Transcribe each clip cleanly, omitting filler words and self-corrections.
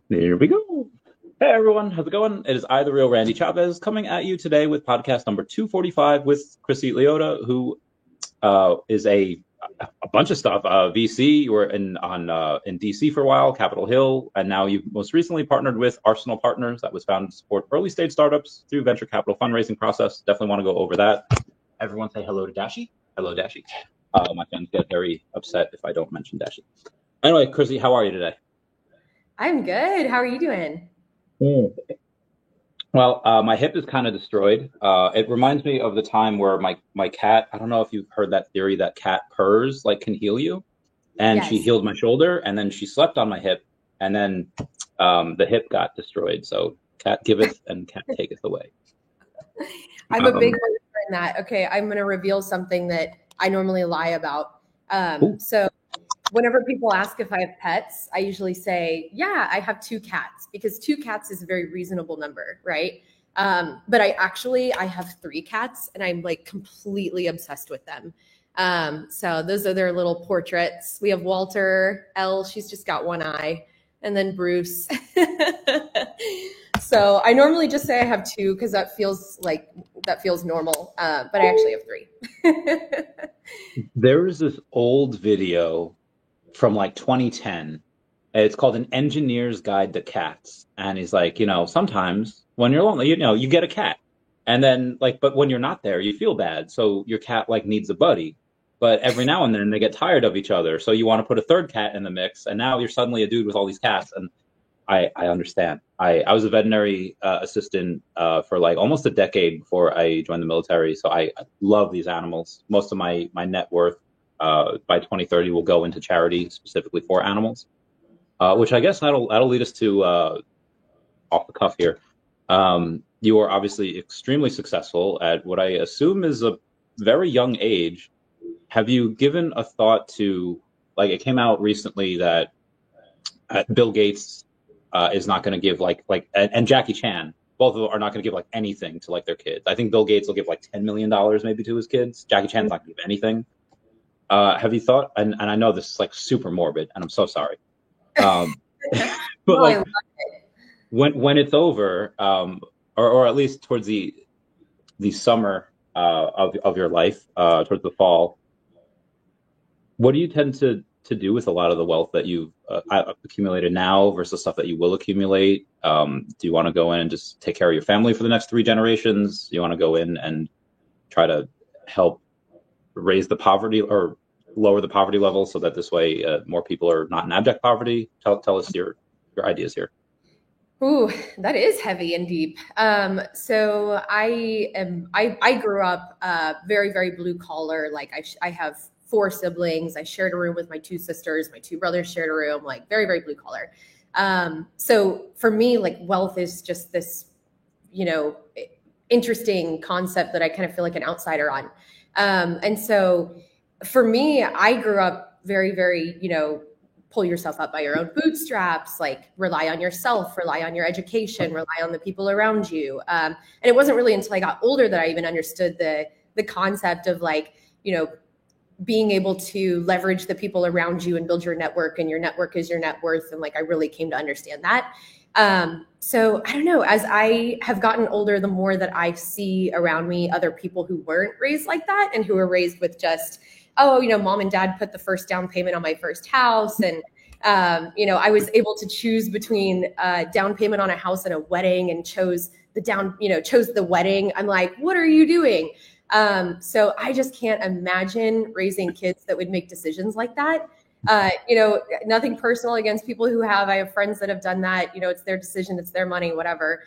Here we go. Hey everyone, how's it going? It is I, the real Randy Chavez, coming at you today with podcast number 245 with Chrissy Leota, who is a bunch of stuff. VC, you were in DC for a while, Capitol Hill, and now you've most recently partnered with Arsenal Partners, that was founded to support early stage startups through venture capital fundraising process. Definitely want to go over that. Everyone say hello to Dashi. Hello, Dashi. My fans get very upset if I don't mention Dashi. Anyway, Chrissy, how are you today? I'm good. How are you doing? Well, my hip is kind of destroyed. It reminds me of the time where my cat, I don't know if you've heard that theory that cat purrs like can heal you. And she Yes. healed my shoulder, and then she slept on my hip, and then the hip got destroyed. So cat giveth and cat taketh away. I'm a big believer in that. Okay, I'm going to reveal something that I normally lie about. So whenever people ask if I have pets, I usually say, I have two cats, because two cats is a very reasonable number, right? But I have three cats, and I'm like completely obsessed with them. So those are their little portraits. We have Walter, Elle, she's just got one eye, and then Bruce. So I normally just say I have two because that feels normal. But I actually have three. There is this old video from like 2010. It's called An Engineer's Guide to Cats. And he's like, sometimes when you're lonely, you get a cat. And then but when you're not there, you feel bad. So your cat needs a buddy. But every now and then they get tired of each other. So you want to put a third cat in the mix. And now you're suddenly a dude with all these cats. And I understand. I was a veterinary assistant for almost a decade before I joined the military. So I love these animals. Most of my net worth by 2030 will go into charity specifically for animals, which I guess that'll lead us to off the cuff here. You are obviously extremely successful at what I assume is a very young age. Have you given a thought to, it came out recently that Bill Gates is not going to give and Jackie Chan, both of them are not going to give anything to their kids. I think Bill Gates will give $10 million maybe to his kids. Jackie Chan's not going to give anything. Have you thought, and I know this is super morbid, and I'm so sorry, but No, when it's over, or at least towards the summer of your life, towards the fall, what do you tend to do with a lot of the wealth that you've accumulated now versus stuff that you will accumulate? Do you want to go in and just take care of your family for the next 3 generations? Do you want to go in and try to help raise the poverty or lower the poverty level so that this way more people are not in abject poverty? Tell us your ideas here. Ooh, that is heavy and deep. So I grew up very, very blue collar. I have 4 siblings. I shared a room with my 2 sisters. My 2 brothers shared a room, very, very blue collar. So for me, wealth is just this, interesting concept that I kind of feel like an outsider on. And so for me, I grew up very, very, pull yourself up by your own bootstraps, rely on yourself, rely on your education, rely on the people around you. And it wasn't really until I got older that I even understood the concept of being able to leverage the people around you and build your network, and your network is your net worth. And I really came to understand that. So I don't know, as I have gotten older, the more that I see around me other people who weren't raised like that, and who were raised with just, mom and dad put the first down payment on my first house. And, I was able to choose between down payment on a house and a wedding, and chose the wedding. I'm like, what are you doing? So I just can't imagine raising kids that would make decisions like that. Nothing personal against people who have. I have friends that have done that. It's their decision, it's their money, whatever.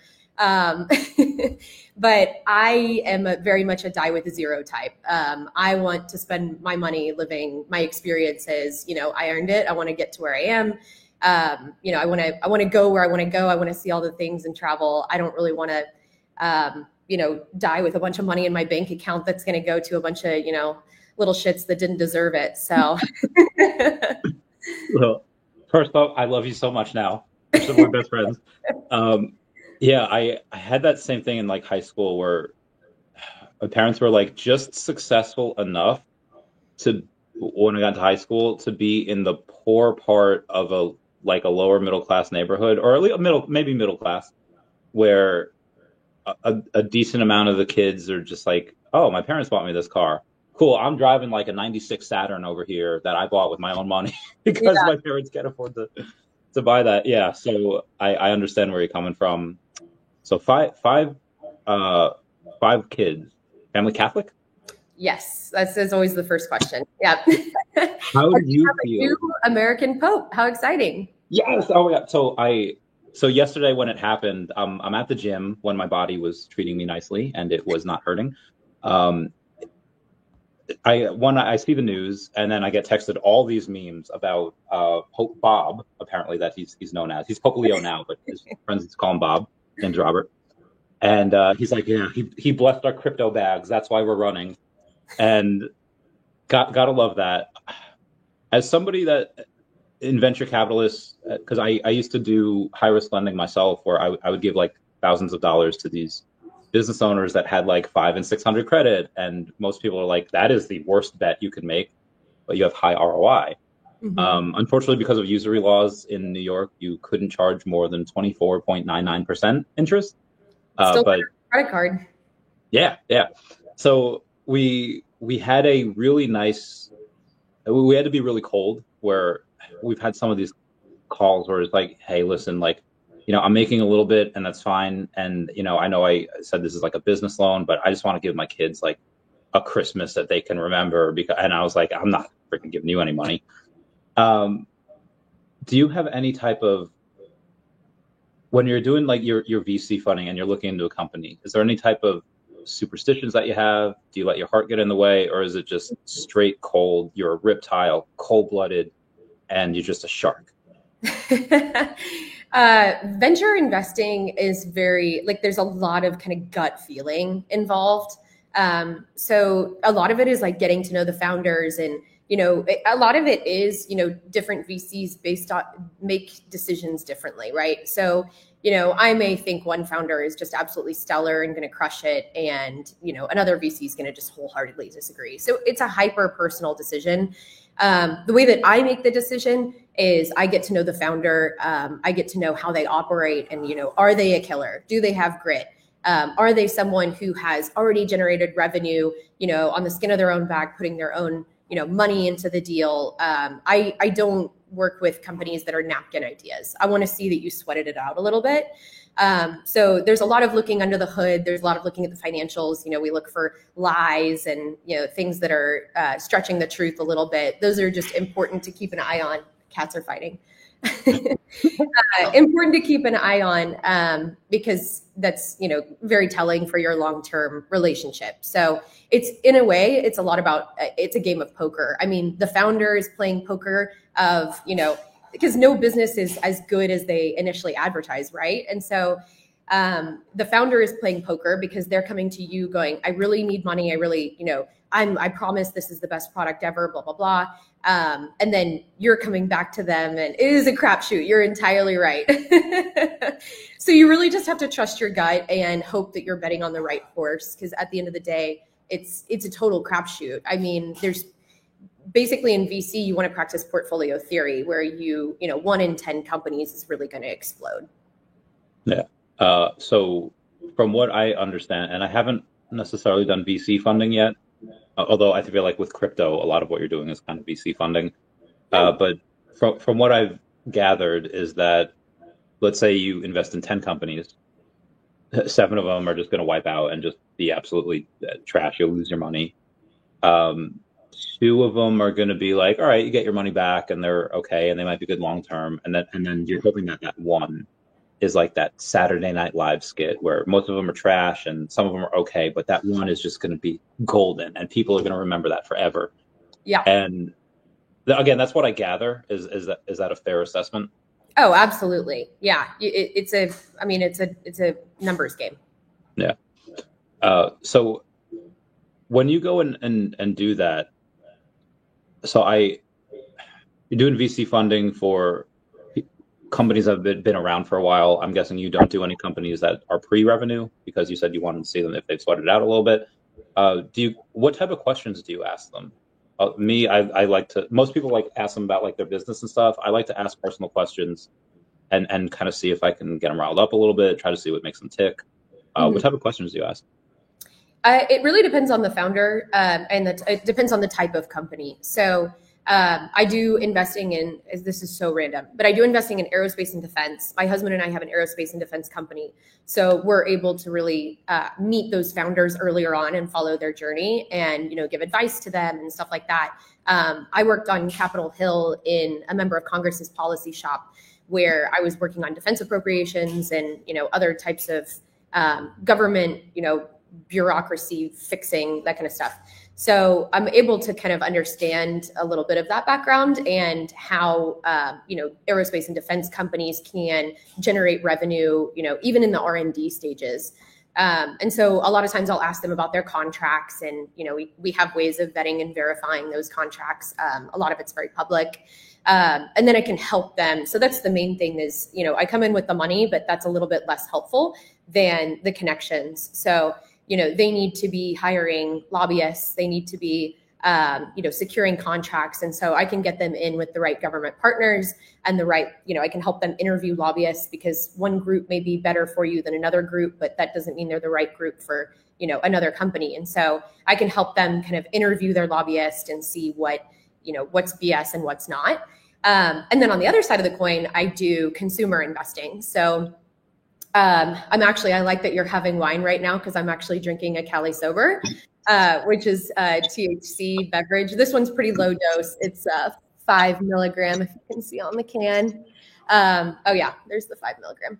But I am very much a die with a zero type. I want to spend my money living my experiences. I earned it. I want to get to where I am. I want to go where I want to go. I want to see all the things and travel. I don't really want to, die with a bunch of money in my bank account that's going to go to a bunch of, little shits that didn't deserve it. So. Well, first off, I love you so much now. You're some of my best friends. Yeah, I had that same thing in high school, where my parents were just successful enough to, when I got into high school, to be in the poor part of like a lower middle class neighborhood, or at least maybe middle class, where a decent amount of the kids are just like, oh, my parents bought me this car. Cool. I'm driving like a 96 Saturn over here that I bought with my own money because my parents can't afford to buy that. Yeah. So I understand where you're coming from. So five kids, family Catholic? Yes. That's always the first question. Yeah. How do you feel? A new American Pope. How exciting. Yes. Oh yeah. So yesterday when it happened, I'm at the gym when my body was treating me nicely and it was not hurting. I see the news and then I get texted all these memes about Pope Bob, apparently that he's known as. He's Pope Leo now, but his friends call him Bob, named Robert. And he's like, yeah, he blessed our crypto bags. That's why we're running. And gotta love that. As somebody that in venture capitalists, because I used to do high risk lending myself, where I would give like thousands of dollars to these business owners that had like 500 and 600 credit, and most people are like, that is the worst bet you can make, but you have high ROI. Mm-hmm. Unfortunately, because of usury laws in New York, you couldn't charge more than 24.99% interest. Still but credit card. Yeah. So we had a really nice. We had to be really cold, where we've had some of these calls where it's like, hey, listen, like, I'm making a little bit and that's fine. And, I know I said this is like a business loan, but I just want to give my kids like a Christmas that they can remember. And I was like, I'm not freaking giving you any money. Do you have any type of, when you're doing like your VC funding and you're looking into a company, is there any type of superstitions that you have? Do you let your heart get in the way, or is it just straight cold? You're a reptile, cold-blooded, and you're just a shark? Venture investing is very, like, there's a lot of kind of gut feeling involved. So a lot of it is like getting to know the founders, and a lot of it is, different VCs make decisions differently, right? So, I may think one founder is just absolutely stellar and going to crush it, and, another VC is going to just wholeheartedly disagree. So it's a hyper personal decision. The way that I make the decision is I get to know the founder. I get to know how they operate, and, are they a killer? Do they have grit? Are they someone who has already generated revenue, on the skin of their own back, putting their own money into the deal? I don't work with companies that are napkin ideas. I want to see that you sweated it out a little bit. So there's a lot of looking under the hood. There's a lot of looking at the financials. We look for lies and, things that are stretching the truth a little bit. Those are just important to keep an eye on. Cats are fighting. Important to keep an eye on, because that's, very telling for your long-term relationship. So in a way, it's a lot about, it's a game of poker. I mean, the founder is playing poker of, because no business is as good as they initially advertise, right? And so the founder is playing poker because they're coming to you going, I really need money. I really, I promise this is the best product ever, blah, blah, blah. And then you're coming back to them and it is a crapshoot. You're entirely right. So you really just have to trust your gut and hope that you're betting on the right horse. Because at the end of the day, it's a total crapshoot. I mean, there's basically in VC, you want to practice portfolio theory where 1 in 10 companies is really going to explode. Yeah. So from what I understand, and I haven't necessarily done VC funding yet, although I feel like with crypto, a lot of what you're doing is kind of VC funding. But from what I've gathered is that, let's say you invest in 10 companies, 7 of them are just going to wipe out and just be absolutely trash. You'll lose your money. 2 of them are going to be like, all right, you get your money back and they're okay. And they might be good long-term. And then you're hoping that one is like that Saturday Night Live skit where most of them are trash and some of them are okay, but that one is just going to be golden and people are going to remember that forever. Yeah. And again, that's what I gather. Is that a fair assessment? Oh, absolutely. Yeah. It's a numbers game. Yeah. So when you go and do that, so you're doing VC funding for companies that have been around for a while. I'm guessing you don't do any companies that are pre-revenue because you said you wanted to see them if they've sweated it out a little bit. What type of questions do you ask them? I like to, most people like ask them about like their business and stuff. I like to ask personal questions and kind of see if I can get them riled up a little bit, try to see what makes them tick. What type of questions do you ask? It really depends on the founder, and it depends on the type of company. So I do investing in, this is so random, but I do investing in aerospace and defense. My husband and I have an aerospace and defense company. So we're able to really meet those founders earlier on and follow their journey and, give advice to them and stuff like that. I worked on Capitol Hill in a member of Congress's policy shop, where I was working on defense appropriations and, other types of government, bureaucracy fixing, that kind of stuff. So I'm able to kind of understand a little bit of that background and how, aerospace and defense companies can generate revenue, even in the R&D stages. And so a lot of times I'll ask them about their contracts, and, we have ways of vetting and verifying those contracts. A lot of it's very public. And then I can help them. So that's the main thing is, I come in with the money, but that's a little bit less helpful than the connections. So, they need to be hiring lobbyists. They need to be, securing contracts. And so I can get them in with the right government partners and the right, I can help them interview lobbyists, because one group may be better for you than another group, but that doesn't mean they're the right group for, another company. And so I can help them kind of interview their lobbyist and see what, what's BS and what's not. And then on the other side of the coin, I do consumer investing. So I like that you're having wine right now, because I'm actually drinking a Cali Sober, which is a THC beverage. This one's pretty low dose. It's 5 milligram, if you can see on the can. Oh yeah, there's the 5 milligram.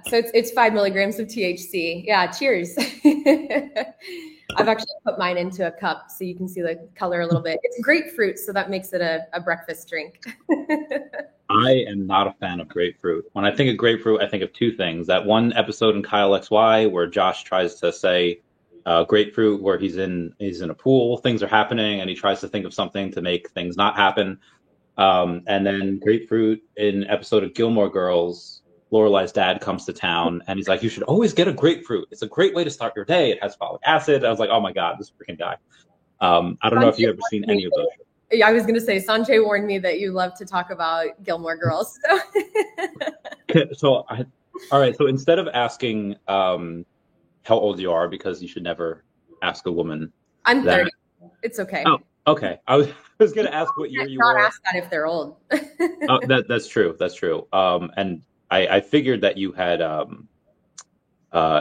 So it's 5 milligrams of THC. Yeah, cheers. I've actually put mine into a cup so you can see the color a little bit. It's grapefruit, so that makes it a breakfast drink. I am not a fan of grapefruit. When I think of grapefruit, I think of two things. That one episode in Kyle XY where Josh tries to say grapefruit, where he's in a pool, things are happening, and he tries to think of something to make things not happen. And then grapefruit in episode of Gilmore Girls, Lorelai's dad comes to town and he's like, you should always get a grapefruit. It's a great way to start your day. It has folic acid. I was like, oh my God, this freaking guy. I don't know if you've ever seen any of those. Yeah, I was going to say, Sanjay warned me that you love to talk about Gilmore Girls. So, all right. So instead of asking how old you are, because you should never ask a woman. I'm 30. It's okay. Oh, okay. I was going to ask what year you were. Not ask that if they're old. Oh, that's true. That's true. And I figured that you had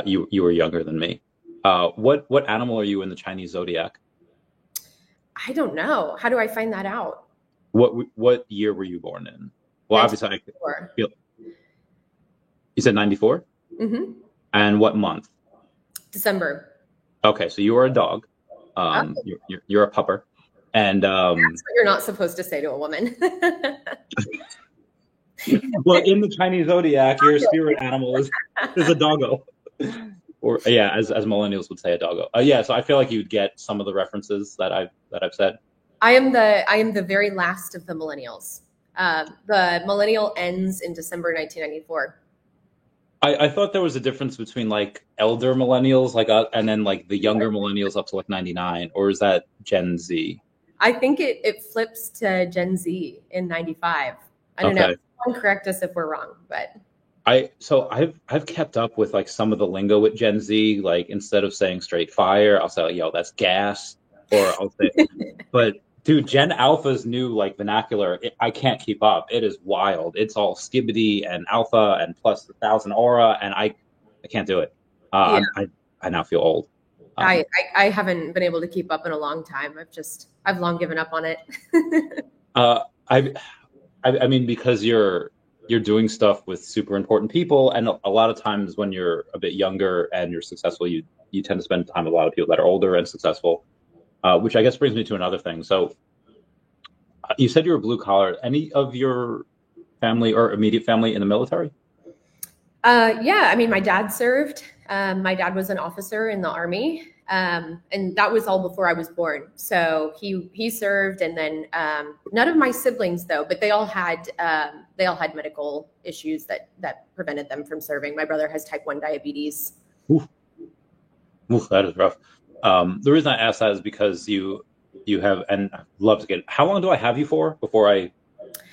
you were younger than me. What animal are you in the Chinese zodiac? I don't know. How do I find that out? What year were you born in? Well, 94. Obviously, you said 94? Mm-hmm. And what month? December. Okay, so you are a dog. You're a pupper, and that's what you're not supposed to say to a woman. Well, in the Chinese zodiac, your spirit animal is a doggo. Or yeah, as millennials would say, a doggo. Yeah, so I feel like you'd get some of the references that I've said. I am the very last of the millennials. The millennial ends in December 1994. I thought there was a difference between like elder millennials, and then like the younger millennials up to like 99, or is that Gen Z? I think it flips to Gen Z in 95. I don't know. Someone correct us if we're wrong, but. I've kept up with like some of the lingo with Gen Z. Like instead of saying straight fire, I'll say, yo, that's gas. Or I'll say, but dude, Gen Alpha's new like vernacular, I can't keep up. It is wild. It's all skibbity and alpha and plus 1,000 aura, and I can't do it. I now feel old. I haven't been able to keep up in a long time. I've long given up on it. I mean, because you're doing stuff with super important people, and a lot of times when you're a bit younger and you're successful, you tend to spend time with a lot of people that are older and successful, which I guess brings me to another thing. So you said you were blue collar. Any of your family or immediate family in the military? Yeah, I mean, my dad served. My dad was an officer in the Army. And that was all before I was born. So he served, and then none of my siblings though, but they all had medical issues that prevented them from serving. My brother has type 1 diabetes. Oof, that is rough. The reason I asked that is because you you have, and I'd love to get, how long do I have you for before I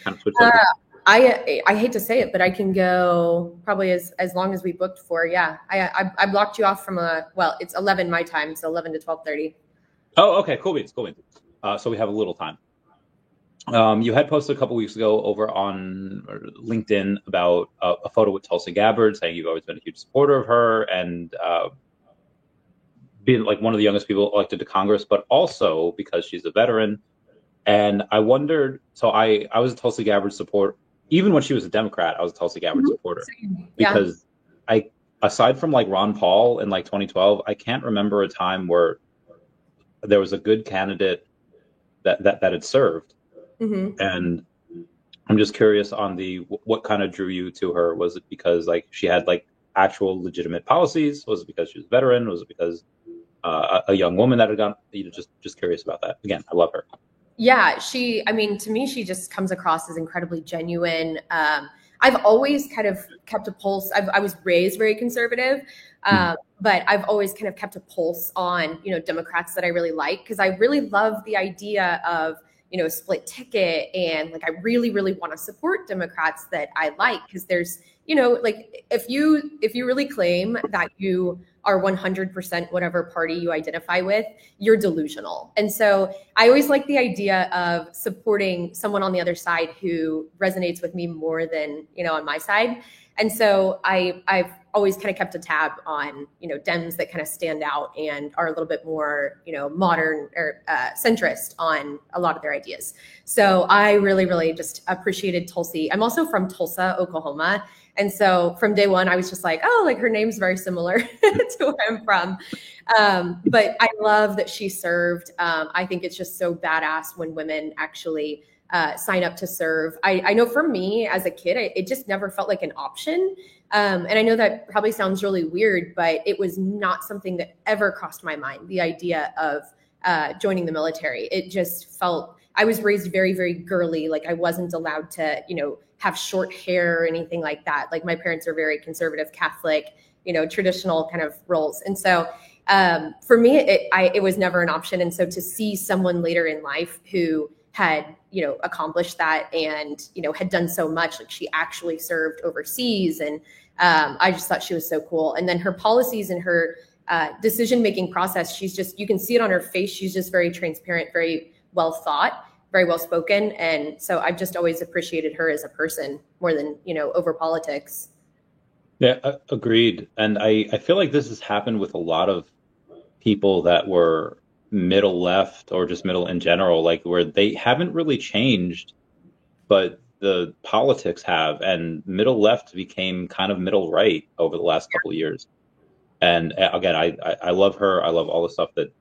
kind of switch Uh, subjects? I hate to say it, but I can go probably as long as we booked for. Yeah, I blocked you off from it's 11 my time, so 11 to 12:30. Oh, okay, cool beans, cool beans. So we have a little time. You had posted a couple weeks ago over on LinkedIn about a photo with Tulsi Gabbard, saying you've always been a huge supporter of her and being like one of the youngest people elected to Congress, but also because she's a veteran. And I wondered, so I was a Tulsi Gabbard supporter. Even when she was a Democrat, I was a Tulsi Gabbard supporter Yeah. because I, aside from like Ron Paul in like 2012, I can't remember a time where there was a good candidate that had served. Hmm. And I'm just curious on the what kind of drew you to her. Was it because like she had like actual legitimate policies? Was it because she was a veteran? Was it because a young woman that had gone? Just curious about that. Again, I love her. Yeah, I mean, to me, she just comes across as incredibly genuine. I've always kind of kept a pulse. I was raised very conservative, Mhm. but I've always kind of kept a pulse on, Democrats that I really like because I really love the idea of, split ticket. And like, I really, really want to support Democrats that I like because there's, like if you really claim that you are 100% whatever party you identify with, you're delusional. And so I always like the idea of supporting someone on the other side who resonates with me more than, on my side. And so I've always kind of kept a tab on, Dems that kind of stand out and are a little bit more, modern or centrist on a lot of their ideas. So I really, really just appreciated Tulsi. I'm also from Tulsa, Oklahoma. And so from day one, I was just like, oh, like her name's very similar to where I'm from. But I love that she served. I think it's just so badass when women actually sign up to serve. I know for me as a kid, it just never felt like an option. And I know that probably sounds really weird, but it was not something that ever crossed my mind, the idea of joining the military. It just felt, I was raised very, very girly. Like I wasn't allowed to, have short hair or anything like that. Like my parents are very conservative Catholic, traditional kind of roles. And so for me, it was never an option. And so to see someone later in life who had, accomplished that and, had done so much, like she actually served overseas. And I just thought she was so cool. And then her policies and her decision-making process, you can see it on her face. She's just very transparent, very well thought, very well spoken. And so I've just always appreciated her as a person more than, over politics. Yeah, agreed. And I feel like this has happened with a lot of people that were middle left or just middle in general, like where they haven't really changed, but the politics have, and middle left became kind of middle right over the last couple of years. And again, I love her. I love all the stuff that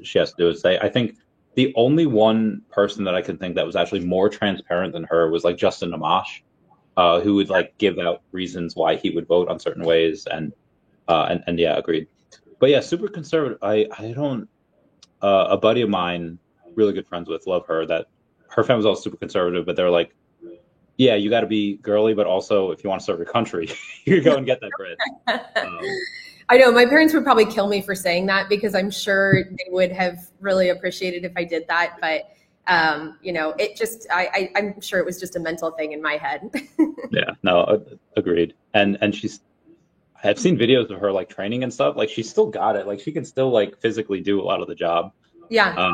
she has to do. Say, I think the only one person that I can think that was actually more transparent than her was like Justin Amash, who would like give out reasons why he would vote on certain ways, and yeah, agreed. But yeah, super conservative. I don't. A buddy of mine, really good friends with, love her. That her family's all super conservative, but they're like, yeah, you got to be girly, but also if you want to serve your country, you go and get that grid. Um, I know my parents would probably kill me for saying that because I'm sure they would have really appreciated if I did that. But it just I'm sure it was just a mental thing in my head. yeah, no, agreed. And I've seen videos of her like training and stuff. Like she's still got it. Like she can still like physically do a lot of the job. Yeah.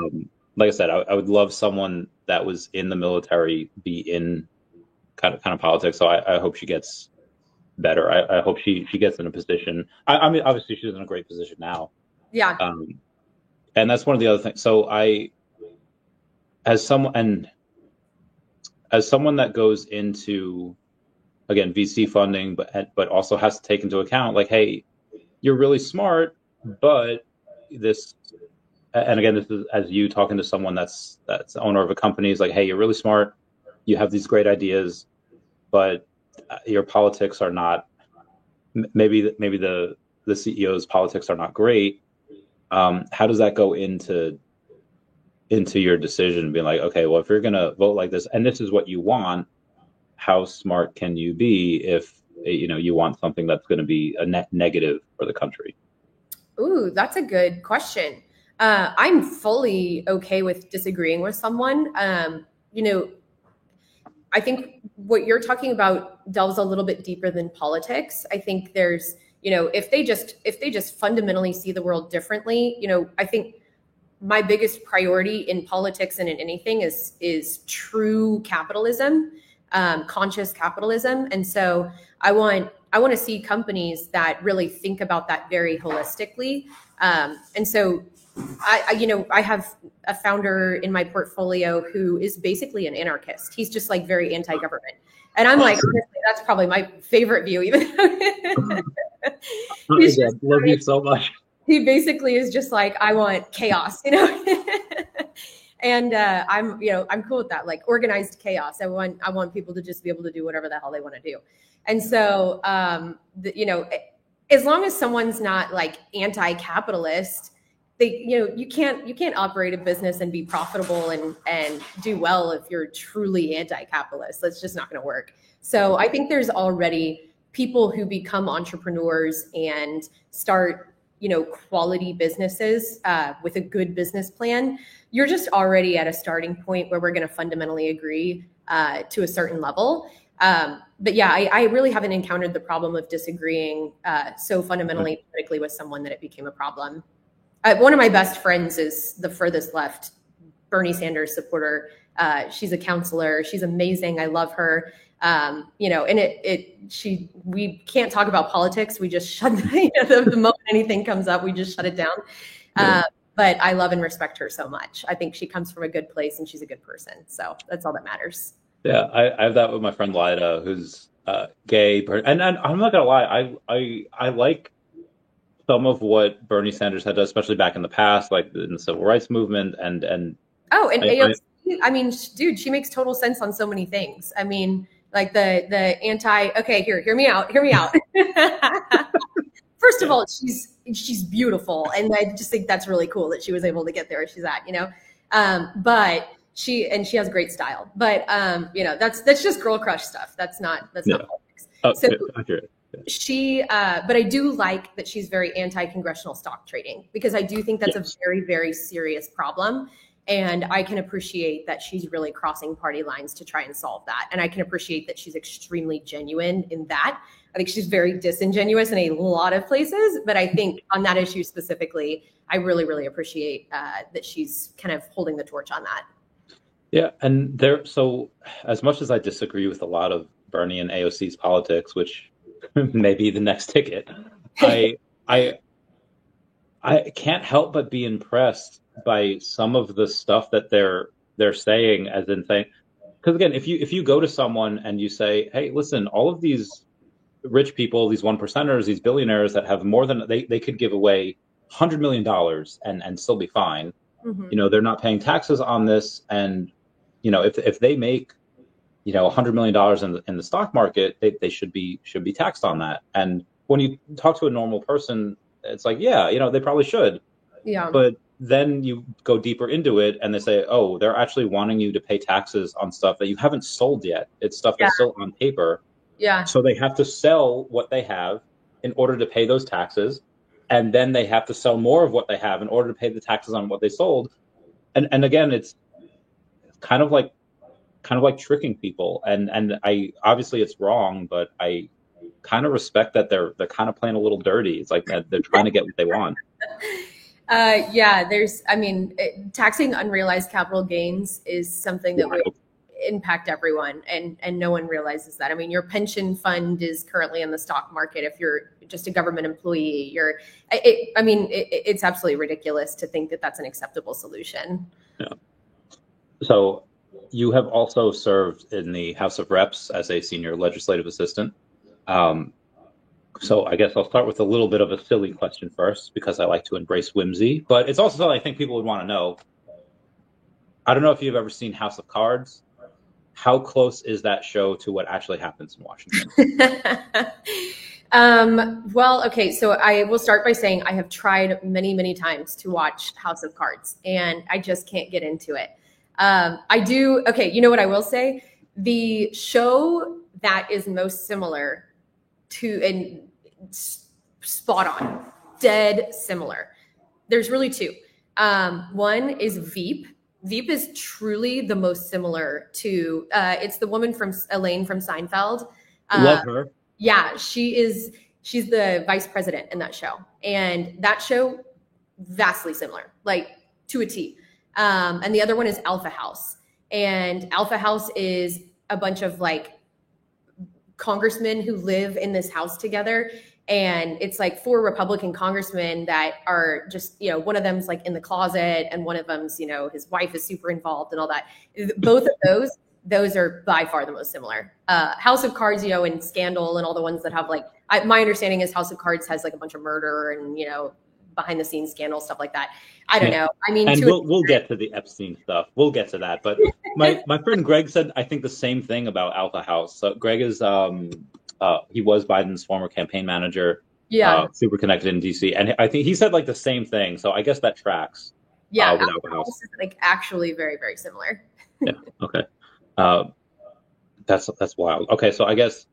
Like I said, I would love someone that was in the military be in kind of politics. So I hope she gets better. I hope she gets in a position. I mean, obviously she's in a great position now. Yeah. And that's one of the other things. So as someone and as someone that goes into again VC funding, but also has to take into account like, hey, you're really smart, but this, and again, this is as you talking to someone that's the owner of a company is like, hey, you're really smart, you have these great ideas, but your politics are not. Maybe the CEO's politics are not great. How does that go into your decision? Being like, okay, well, if you're gonna vote like this, and this is what you want, how smart can you be if you want something that's going to be a net negative for the country? Ooh, that's a good question. I'm fully okay with disagreeing with someone. You know, I think what you're talking about delves a little bit deeper than politics. I think there's, you know, if they just fundamentally see the world differently, you know, I think my biggest priority in politics and in anything is true capitalism, conscious capitalism. And so I want to see companies that really think about that very holistically. And so I have a founder in my portfolio who is basically an anarchist. He's just like very anti-government. And I'm like, honestly, that's probably my favorite view, even though love you so much. He basically is just like, I want chaos, you know? And I'm cool with that, like organized chaos. I want people to just be able to do whatever the hell they want to do. And so, as long as someone's not like anti-capitalist, you can't operate a business and be profitable and do well if you're truly anti-capitalist. That's just not going to work. So I think there's already people who become entrepreneurs and start, quality businesses with a good business plan. You're just already at a starting point where we're going to fundamentally agree to a certain level. But yeah, I really haven't encountered the problem of disagreeing so fundamentally politically with someone that it became a problem. One of my best friends is the furthest left Bernie Sanders supporter. She's a counselor. She's amazing. I love her. We can't talk about politics. We just shut the moment anything comes up, we just shut it down. But I love and respect her so much. I think she comes from a good place and she's a good person. So that's all that matters. Yeah, I have that with my friend Lida, who's gay, and I'm not gonna lie, I like some of what Bernie Sanders had done, especially back in the past, like in the civil rights movement, and AOC. I mean, dude, she makes total sense on so many things. I mean, like the anti. Okay, hear me out. First of all, she's beautiful, and I just think that's really cool that she was able to get there where she's at. But she has great style. But that's just girl crush stuff. That's not politics. Oh, so accurate. But I do like that she's very anti-congressional stock trading, because I do think that's a very, very serious problem. And I can appreciate that she's really crossing party lines to try and solve that. And I can appreciate that she's extremely genuine in that. I think she's very disingenuous in a lot of places, but I think on that issue specifically, I really, really appreciate that she's kind of holding the torch on that. Yeah, and so as much as I disagree with a lot of Bernie and AOC's politics, which may be the next ticket, I can't help but be impressed by some of the stuff that they're saying, as in saying, because again, if you go to someone and you say, hey, listen, all of these rich people, these 1%ers, these billionaires that have more than they could give away $100 million and still be fine. Mm-hmm. They're not paying taxes on this, and if they make $100 million in the stock market, they should be taxed on that. And when you talk to a normal person, it's like, yeah, they probably should. Yeah. But then you go deeper into it and they say, oh, they're actually wanting you to pay taxes on stuff that you haven't sold yet. It's stuff that's still on paper. Yeah. So they have to sell what they have in order to pay those taxes. And then they have to sell more of what they have in order to pay the taxes on what they sold. And again, it's kind of like tricking people. And I obviously it's wrong, but I kind of respect that they're kind of playing a little dirty. It's like that they're trying to get what they want. Taxing unrealized capital gains is something that will impact everyone, and no one realizes that. I mean, your pension fund is currently in the stock market. If you're just a government employee, it's absolutely ridiculous to think that that's an acceptable solution. Yeah. So you have also served in the House of Reps as a senior legislative assistant. So I guess I'll start with a little bit of a silly question first, because I like to embrace whimsy, but it's also something I think people would want to know. I don't know if you've ever seen House of Cards. How close is that show to what actually happens in Washington? Well, okay, so I will start by saying I have tried many, many times to watch House of Cards, and I just can't get into it. I do. Okay, you know what I will say? The show that is most similar to, and spot on, dead similar. There's really two. One is Veep. Veep is truly the most similar to, it's the woman from Elaine from Seinfeld. Love her. Yeah, she's the vice president in that show. And that show, vastly similar, like to a T. And the other one is Alpha House. And Alpha House is a bunch of like congressmen who live in this house together. And it's like 4 Republican congressmen that are just, one of them's like in the closet and one of them's, his wife is super involved and all that. Both of those are by far the most similar. House of Cards, and Scandal and all the ones that have like, my understanding is House of Cards has like a bunch of murder and, behind the scenes scandal, stuff like that. I don't know. I mean, and we'll get to the Epstein stuff. We'll get to that. But my friend Greg said, I think the same thing about Alpha House. So Greg is, he was Biden's former campaign manager. Yeah. Super connected in DC. And I think he said like the same thing. So I guess that tracks. Yeah. Alpha House is like actually very, very similar. Yeah. Okay. That's wild. Okay. So I guess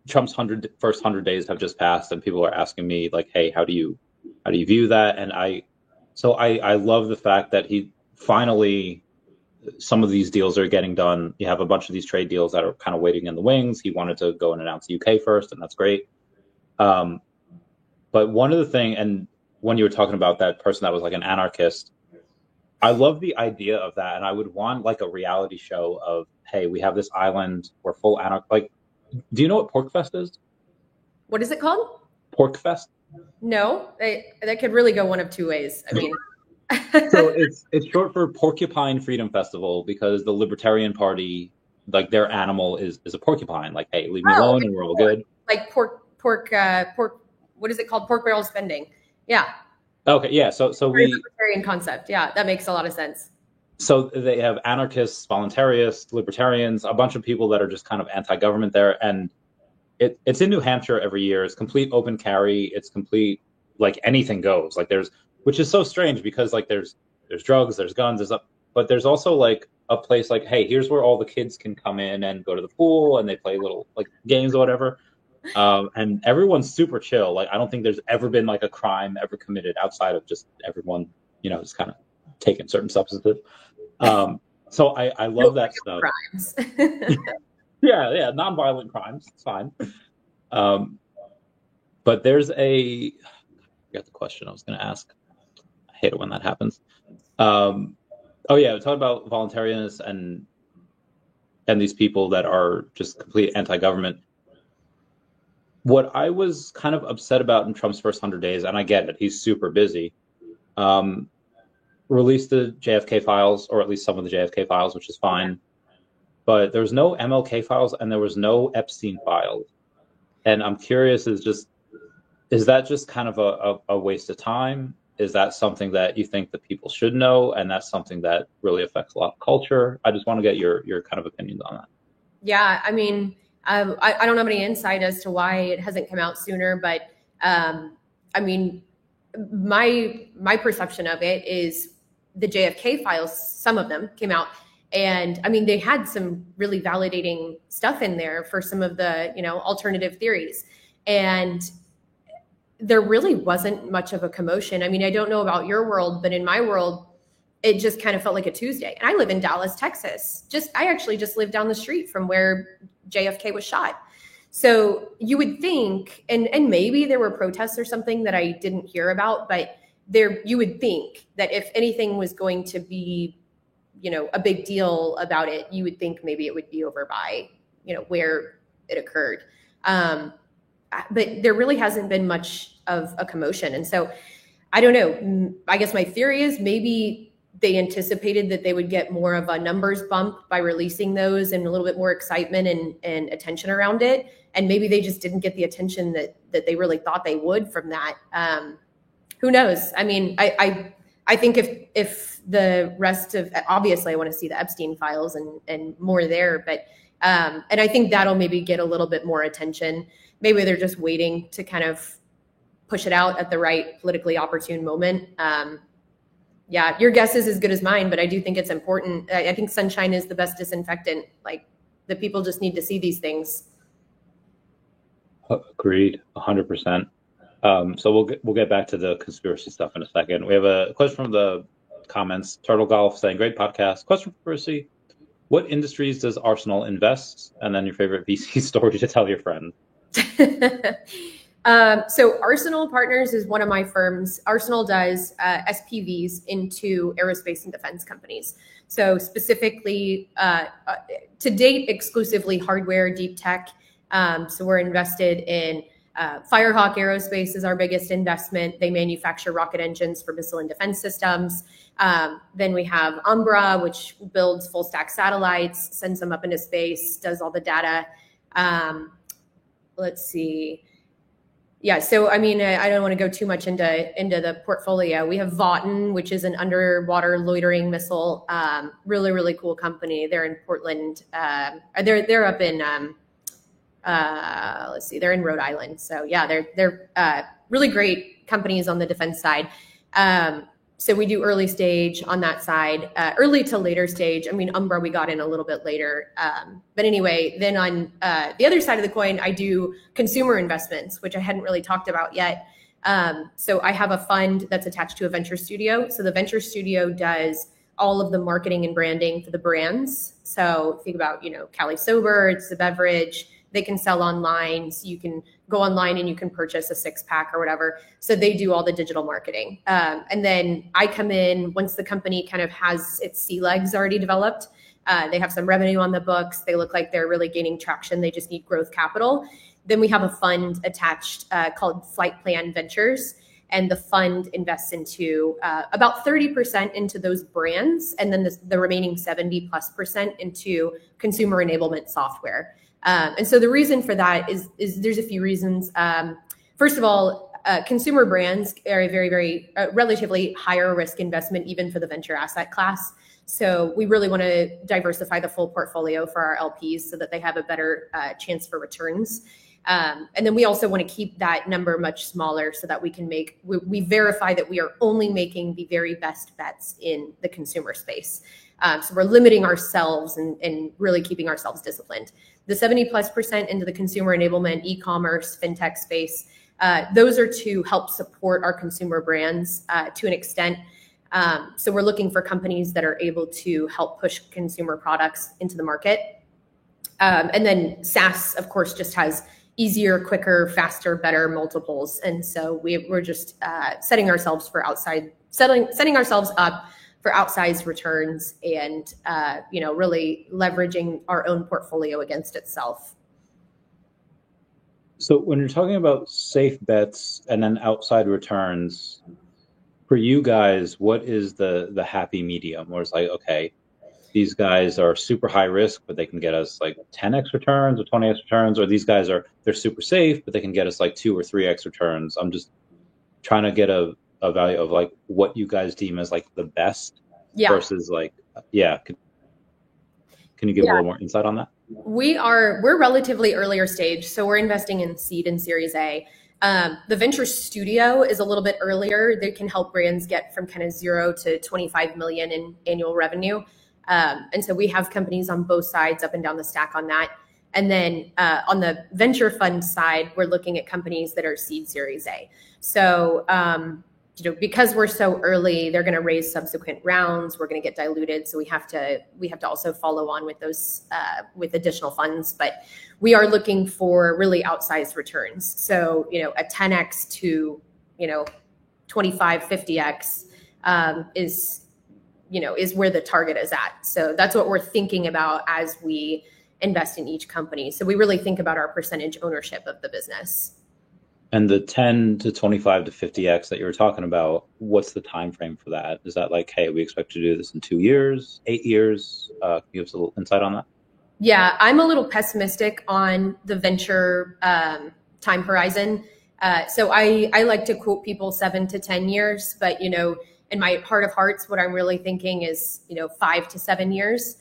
Trump's first 100 days have just passed, and people are asking me like, hey, how do you view that? And I love the fact that he finally, some of these deals are getting done. You have a bunch of these trade deals that are kind of waiting in the wings. He wanted to go and announce the UK first, and that's great. But one of the things, and when you were talking about that person that was like an anarchist, I love the idea of that. And I would want like a reality show of, hey, we have this island, we're full like, do you know what PorcFest is? What is it called? PorcFest? No, that could really go one of two ways. I mean, so it's short for Porcupine Freedom Festival, because the Libertarian Party, like their animal is a porcupine. Like, hey, leave me alone, and we're all good. Like pork. What is it called? Pork barrel spending. Yeah. Okay. Yeah. So libertarian concept. Yeah, that makes a lot of sense. So they have anarchists, voluntarists, libertarians, a bunch of people that are just kind of anti-government there. And it's in New Hampshire every year. It's complete open carry. It's complete, like anything goes. Like which is so strange, because like there's drugs, there's guns, but there's also like a place like, hey, here's where all the kids can come in and go to the pool and they play little like games or whatever. And everyone's super chill. Like, I don't think there's ever been like a crime ever committed outside of just everyone, just kind of taking certain substances. So I love that stuff. Crimes. Yeah, non-violent crimes. It's fine. But there's I forgot the question I was going to ask. I hate it when that happens. Oh yeah, we're talking about voluntarians and these people that are just complete anti-government. What I was kind of upset about in Trump's first 100 days, and I get it, he's super busy, released the JFK files, or at least some of the JFK files, which is fine. But there was no MLK files and there was no Epstein files. And I'm curious, is that just kind of a waste of time? Is that something that you think that people should know? And that's something that really affects a lot of culture? I just want to get your kind of opinions on that. Yeah, I mean, I don't have any insight as to why it hasn't come out sooner, but I mean, my perception of it is the JFK files, some of them came out, and I mean, they had some really validating stuff in there for some of the, alternative theories. And there really wasn't much of a commotion. I mean, I don't know about your world, but in my world, it just kind of felt like a Tuesday. And I live in Dallas, Texas. I actually just live down the street from where JFK was shot. So you would think, and maybe there were protests or something that I didn't hear about, but you would think that if anything was going to be, a big deal about it, you would think maybe it would be over by, where it occurred. But there really hasn't been much of a commotion. And so I don't know. I guess my theory is maybe they anticipated that they would get more of a numbers bump by releasing those and a little bit more excitement and attention around it. And maybe they just didn't get the attention that they really thought they would from that. Who knows? I mean, I think if the rest of, obviously I want to see the Epstein files and more there, but and I think that'll maybe get a little bit more attention. Maybe they're just waiting to kind of push it out at the right politically opportune moment. Yeah, your guess is as good as mine, but I do think it's important. I think sunshine is the best disinfectant. Like, the people just need to see these things. Agreed, 100%. So we'll get back to the conspiracy stuff in a second. We have a question from the comments. Turtle Golf saying, "Great podcast. Question for Percy: what industries does Arsenal invest? And then your favorite VC story to tell your friend." So Arsenal Partners is one of my firms. Arsenal does SPVs into aerospace and defense companies. So specifically, to date, exclusively hardware, deep tech. So we're invested in Firehawk Aerospace is our biggest investment. They manufacture rocket engines for missile and defense systems. Then we have Umbra, which builds full stack satellites, sends them up into space, does all the data. Let's see. Yeah, so I mean, I don't want to go too much into the portfolio. We have Voughton, which is an underwater loitering missile, really, really cool company. They're in Portland. They're up in let's see, they're in Rhode Island. So yeah, they're really great companies on the defense side. So we do early stage on that side, early to later stage. I mean, Umbra, we got in a little bit later. But anyway, then on the other side of the coin, I do consumer investments, which I hadn't really talked about yet. So I have a fund that's attached to a venture studio. So the venture studio does all of the marketing and branding for the brands. So think about, Cali Sober, it's the beverage. They can sell online. So you can go online and you can purchase a 6-pack or whatever. So they do all the digital marketing. And then I come in once the company kind of has its sea legs already developed. They have some revenue on the books. They look like they're really gaining traction. They just need growth capital. Then we have a fund attached called Flight Plan Ventures. And the fund invests into about 30% into those brands. And then the remaining 70+% into consumer enablement software. And so the reason for that is there's a few reasons. First of all, consumer brands are a very, very relatively higher risk investment, even for the venture asset class. So we really want to diversify the full portfolio for our LPs so that they have a better chance for returns. And then we also want to keep that number much smaller so that we can we verify that we are only making the very best bets in the consumer space. So we're limiting ourselves and really keeping ourselves disciplined. The 70+% into the consumer enablement, e-commerce, fintech space, those are to help support our consumer brands to an extent. So we're looking for companies that are able to help push consumer products into the market. And then SaaS, of course, just has easier, quicker, faster, better multiples. And so we're just setting ourselves up for outsized returns and, really leveraging our own portfolio against itself. So when you're talking about safe bets and then outside returns, for you guys, what is the happy medium? Where it's like, okay, these guys are super high risk, but they can get us like 10x returns or 20x returns, or these guys they're super safe, but they can get us like 2 or 3x returns. I'm just trying to get a value of like what you guys deem as like the best versus like, can you give a little more insight on that? We're relatively earlier stage. So we're investing in seed and series A. The venture studio is a little bit earlier. They can help brands get from kind of 0 to 25 million in annual revenue. And so we have companies on both sides up and down the stack on that. And then on the venture fund side, we're looking at companies that are seed series A. So, because we're so early, they're going to raise subsequent rounds. We're going to get diluted. So we have to also follow on with those, with additional funds, but we are looking for really outsized returns. So, a 10x to, 25, 50x is where the target is at. So that's what we're thinking about as we invest in each company. So we really think about our percentage ownership of the business. And the 10 to 25 to 50x that you were talking about, what's the time frame for that? Is that like, hey, we expect to do this in 2 years, 8 years? Can you give us a little insight on that? Yeah, I'm a little pessimistic on the venture time horizon. So I like to quote people 7 to 10 years, but in my heart of hearts, what I'm really thinking is 5 to 7 years.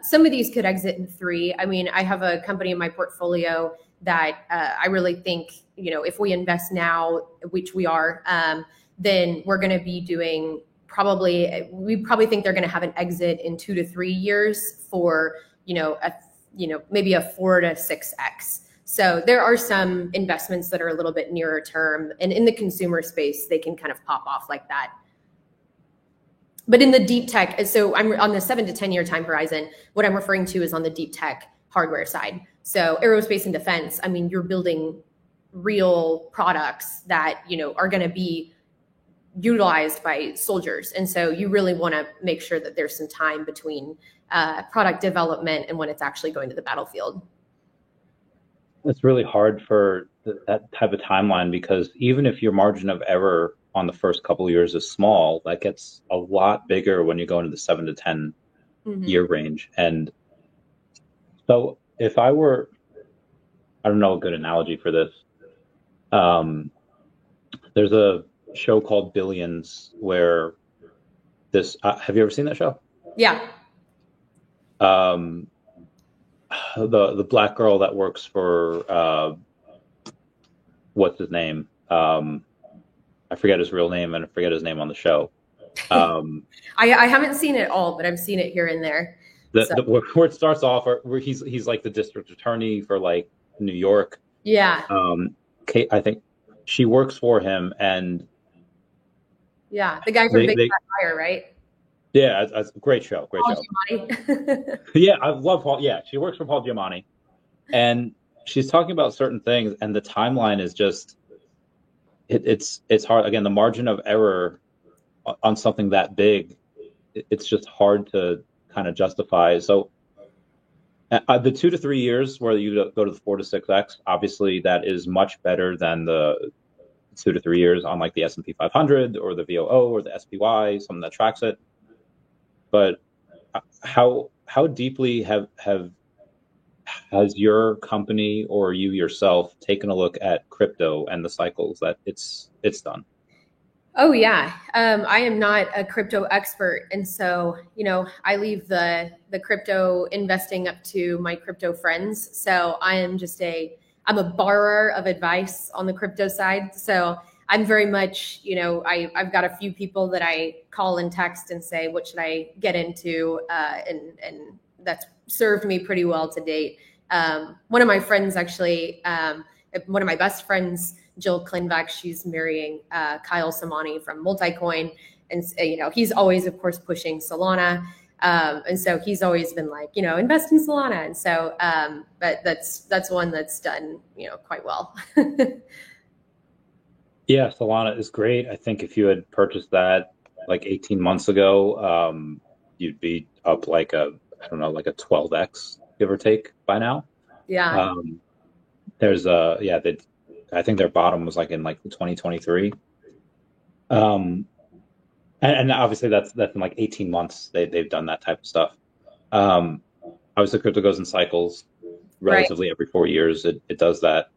Some of these could exit in 3. I mean, I have a company in my portfolio that I really think, if we invest now, which we are, then we're going to be doing we probably think they're going to have an exit in 2 to 3 years for, maybe a 4 to 6x. So there are some investments that are a little bit nearer term, and in the consumer space, they can kind of pop off like that. But in the deep tech, so I'm on the 7 to 10 year time horizon. What I'm referring to is on the deep tech hardware side. So aerospace and defense, I mean, you're building real products that, you know, are going to be utilized by soldiers. And so you really want to make sure that there's some time between product development and when it's actually going to the battlefield. It's really hard for that type of timeline, because even if your margin of error on the first couple of years is small, that gets a lot bigger when you go into the 7 to 10 year range. And so if I were, I don't know a good analogy for this. There's a show called Billions where this, have you ever seen that show? Yeah. The black girl that works for, what's his name? I forget his real name and I forget his name on the show. I haven't seen it all, but I've seen it here and there. Where it starts off, where he's like the district attorney for like New York. Yeah. Kate, I think she works for him, and yeah, the guy from Big Fat Liar, right? Yeah, it's a great show. Great Paul show. Giamatti. Yeah, I love Paul. Yeah, she works for Paul Giamatti, and she's talking about certain things, and the timeline is just it's hard. Again, the margin of error on something that big, it's just hard to kind of justify. So the 2 to 3 years where you go to the 4 to 6x, obviously that is much better than the 2 to 3 years on like the S&P 500 or the VOO or the SPY, something that tracks it. But how deeply has your company or you yourself taken a look at crypto and the cycles that it's done? Oh yeah, I am not a crypto expert, and so I leave the crypto investing up to my crypto friends. So I'm a borrower of advice on the crypto side. So I'm very much, I've got a few people that I call and text and say, what should I get into? And that's served me pretty well to date. One of my friends, actually, one of my best friends, Jill Klinvack, she's marrying Kyle Samani from Multicoin. And, he's always, of course, pushing Solana. And so he's always been like, invest in Solana. And so, but that's one that's done, quite well. Yeah, Solana is great. I think if you had purchased that like 18 months ago, you'd be up like a 12x, give or take, by now. Yeah. I think their bottom was like in like 2023. And obviously that's in like 18 months they've done that type of stuff. Obviously crypto goes in cycles relatively every 4 years. It does that.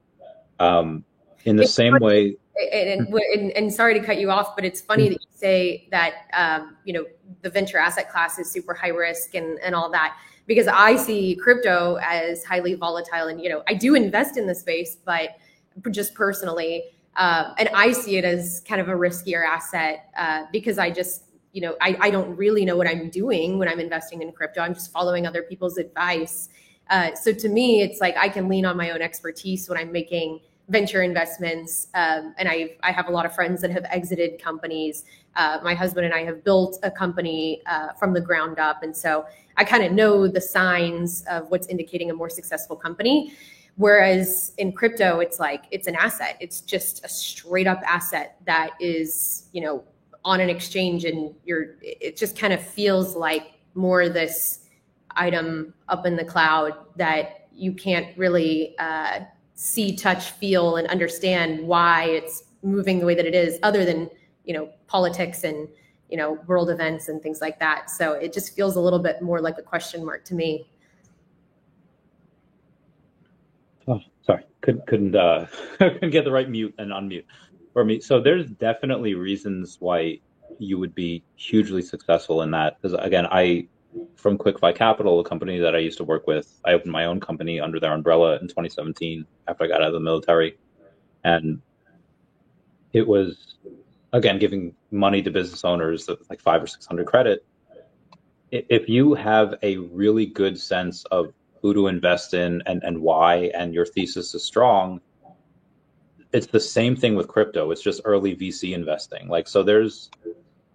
In the same way. And sorry to cut you off, but it's funny that you say that, the venture asset class is super high risk and all that, because I see crypto as highly volatile. And, I do invest in the space, but just personally, and I see it as kind of a riskier asset because I just, I don't really know what I'm doing when I'm investing in crypto. I'm just following other people's advice. So to me, it's like I can lean on my own expertise when I'm making venture investments. And I have a lot of friends that have exited companies. My husband and I have built a company from the ground up. And so I kind of know the signs of what's indicating a more successful company. Whereas in crypto, it's like, it's an asset. It's just a straight up asset that is, on an exchange, and it just kind of feels like more this item up in the cloud that you can't really see, touch, feel, and understand why it's moving the way that it is, other than, politics and, world events and things like that. So it just feels a little bit more like a question mark to me. Oh, sorry, couldn't get the right mute and unmute for me. So there's definitely reasons why you would be hugely successful in that. Because again, from QuickFi Capital, a company that I used to work with, I opened my own company under their umbrella in 2017 after I got out of the military. And it was, again, giving money to business owners like 500 or 600 credit. If you have a really good sense of who to invest in and why, and your thesis is strong, it's the same thing with crypto. It's just early VC investing. Like, so there's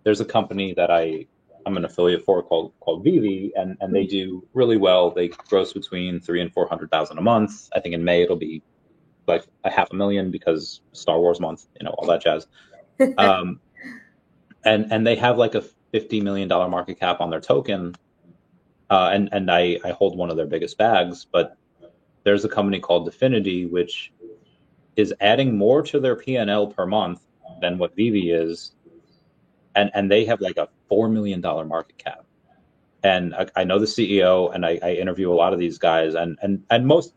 a company that I'm an affiliate for called Vivi, and they do really well. They gross between 300,000 and 400,000 a month. I think in May it'll be like a 500,000 because Star Wars month, all that jazz. And they have like a $50 million market cap on their token. And I hold one of their biggest bags, but there's a company called Definity, which is adding more to their P&L per month than what Vivi is. And they have like a $4 million market cap. And I know the CEO, and I interview a lot of these guys, and most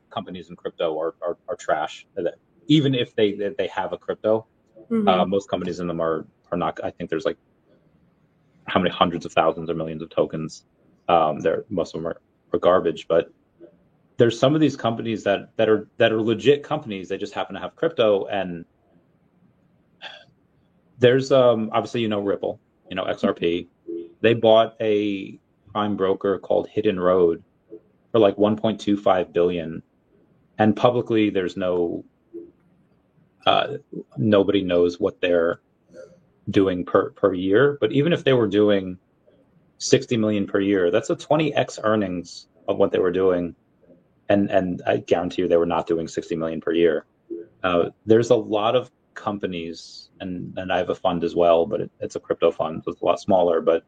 companies in crypto are trash. Even if they have a crypto, most companies in them are not. I think there's like how many hundreds of thousands or millions of tokens. Most of them are garbage, but there's some of these companies that are legit companies. They just happen to have crypto, and there's obviously Ripple, XRP. They bought a prime broker called Hidden Road for like 1.25 billion, and publicly there's nobody knows what they're doing per year. But even if they were doing 60 million per year, that's a 20x earnings of what they were doing, and I guarantee you they were not doing 60 million per year. There's a lot of companies, and I have a fund as well, but it's a crypto fund, so it's a lot smaller, but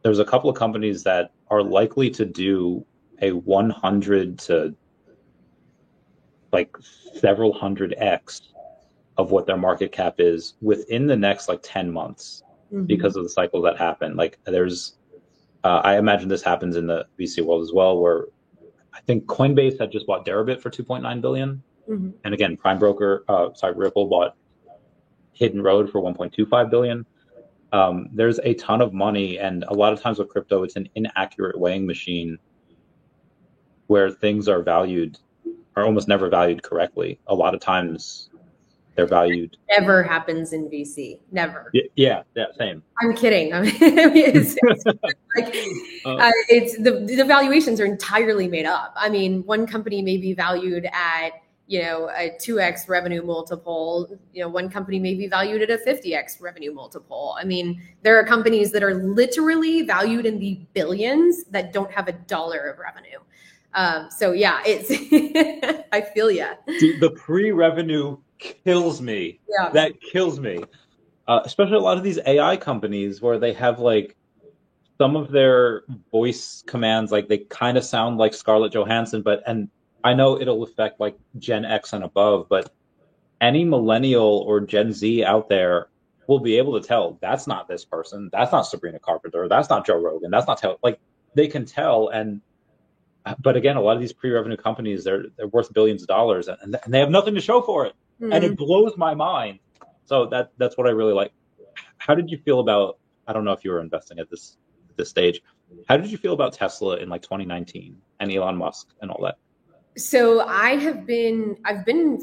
there's a couple of companies that are likely to do a 100 to like several hundred X of what their market cap is within the next like 10 months because of the cycle that happened. Like there's, I imagine this happens in the VC world as well, where I think Coinbase had just bought Deribit for 2.9 billion. And again, Ripple bought Hidden Road for 1.25 billion. There's a ton of money, and a lot of times with crypto, it's an inaccurate weighing machine where things are almost never valued correctly. A lot of times they're valued. Never happens in VC. Never. Yeah, same. I'm kidding. I mean, it's like it's the valuations are entirely made up. I mean, one company may be valued at a 2x revenue multiple. One company may be valued at a 50x revenue multiple. I mean, there are companies that are literally valued in the billions that don't have $1 of revenue. So yeah, it's I feel ya. Dude, the pre-revenue kills me. Yeah. That kills me. Especially a lot of these AI companies where they have like some of their voice commands, like they kind of sound like Scarlett Johansson, and I know it'll affect like Gen X and above, but any millennial or Gen Z out there will be able to tell that's not this person, that's not Sabrina Carpenter, that's not Joe Rogan, that's not like they can tell. But again, a lot of these pre-revenue companies, they're worth billions of dollars, and they have nothing to show for it, and it blows my mind. So that's what I really like. How did you feel about? I don't know if you were investing at this stage. How did you feel about Tesla in like 2019 and Elon Musk and all that? So I've been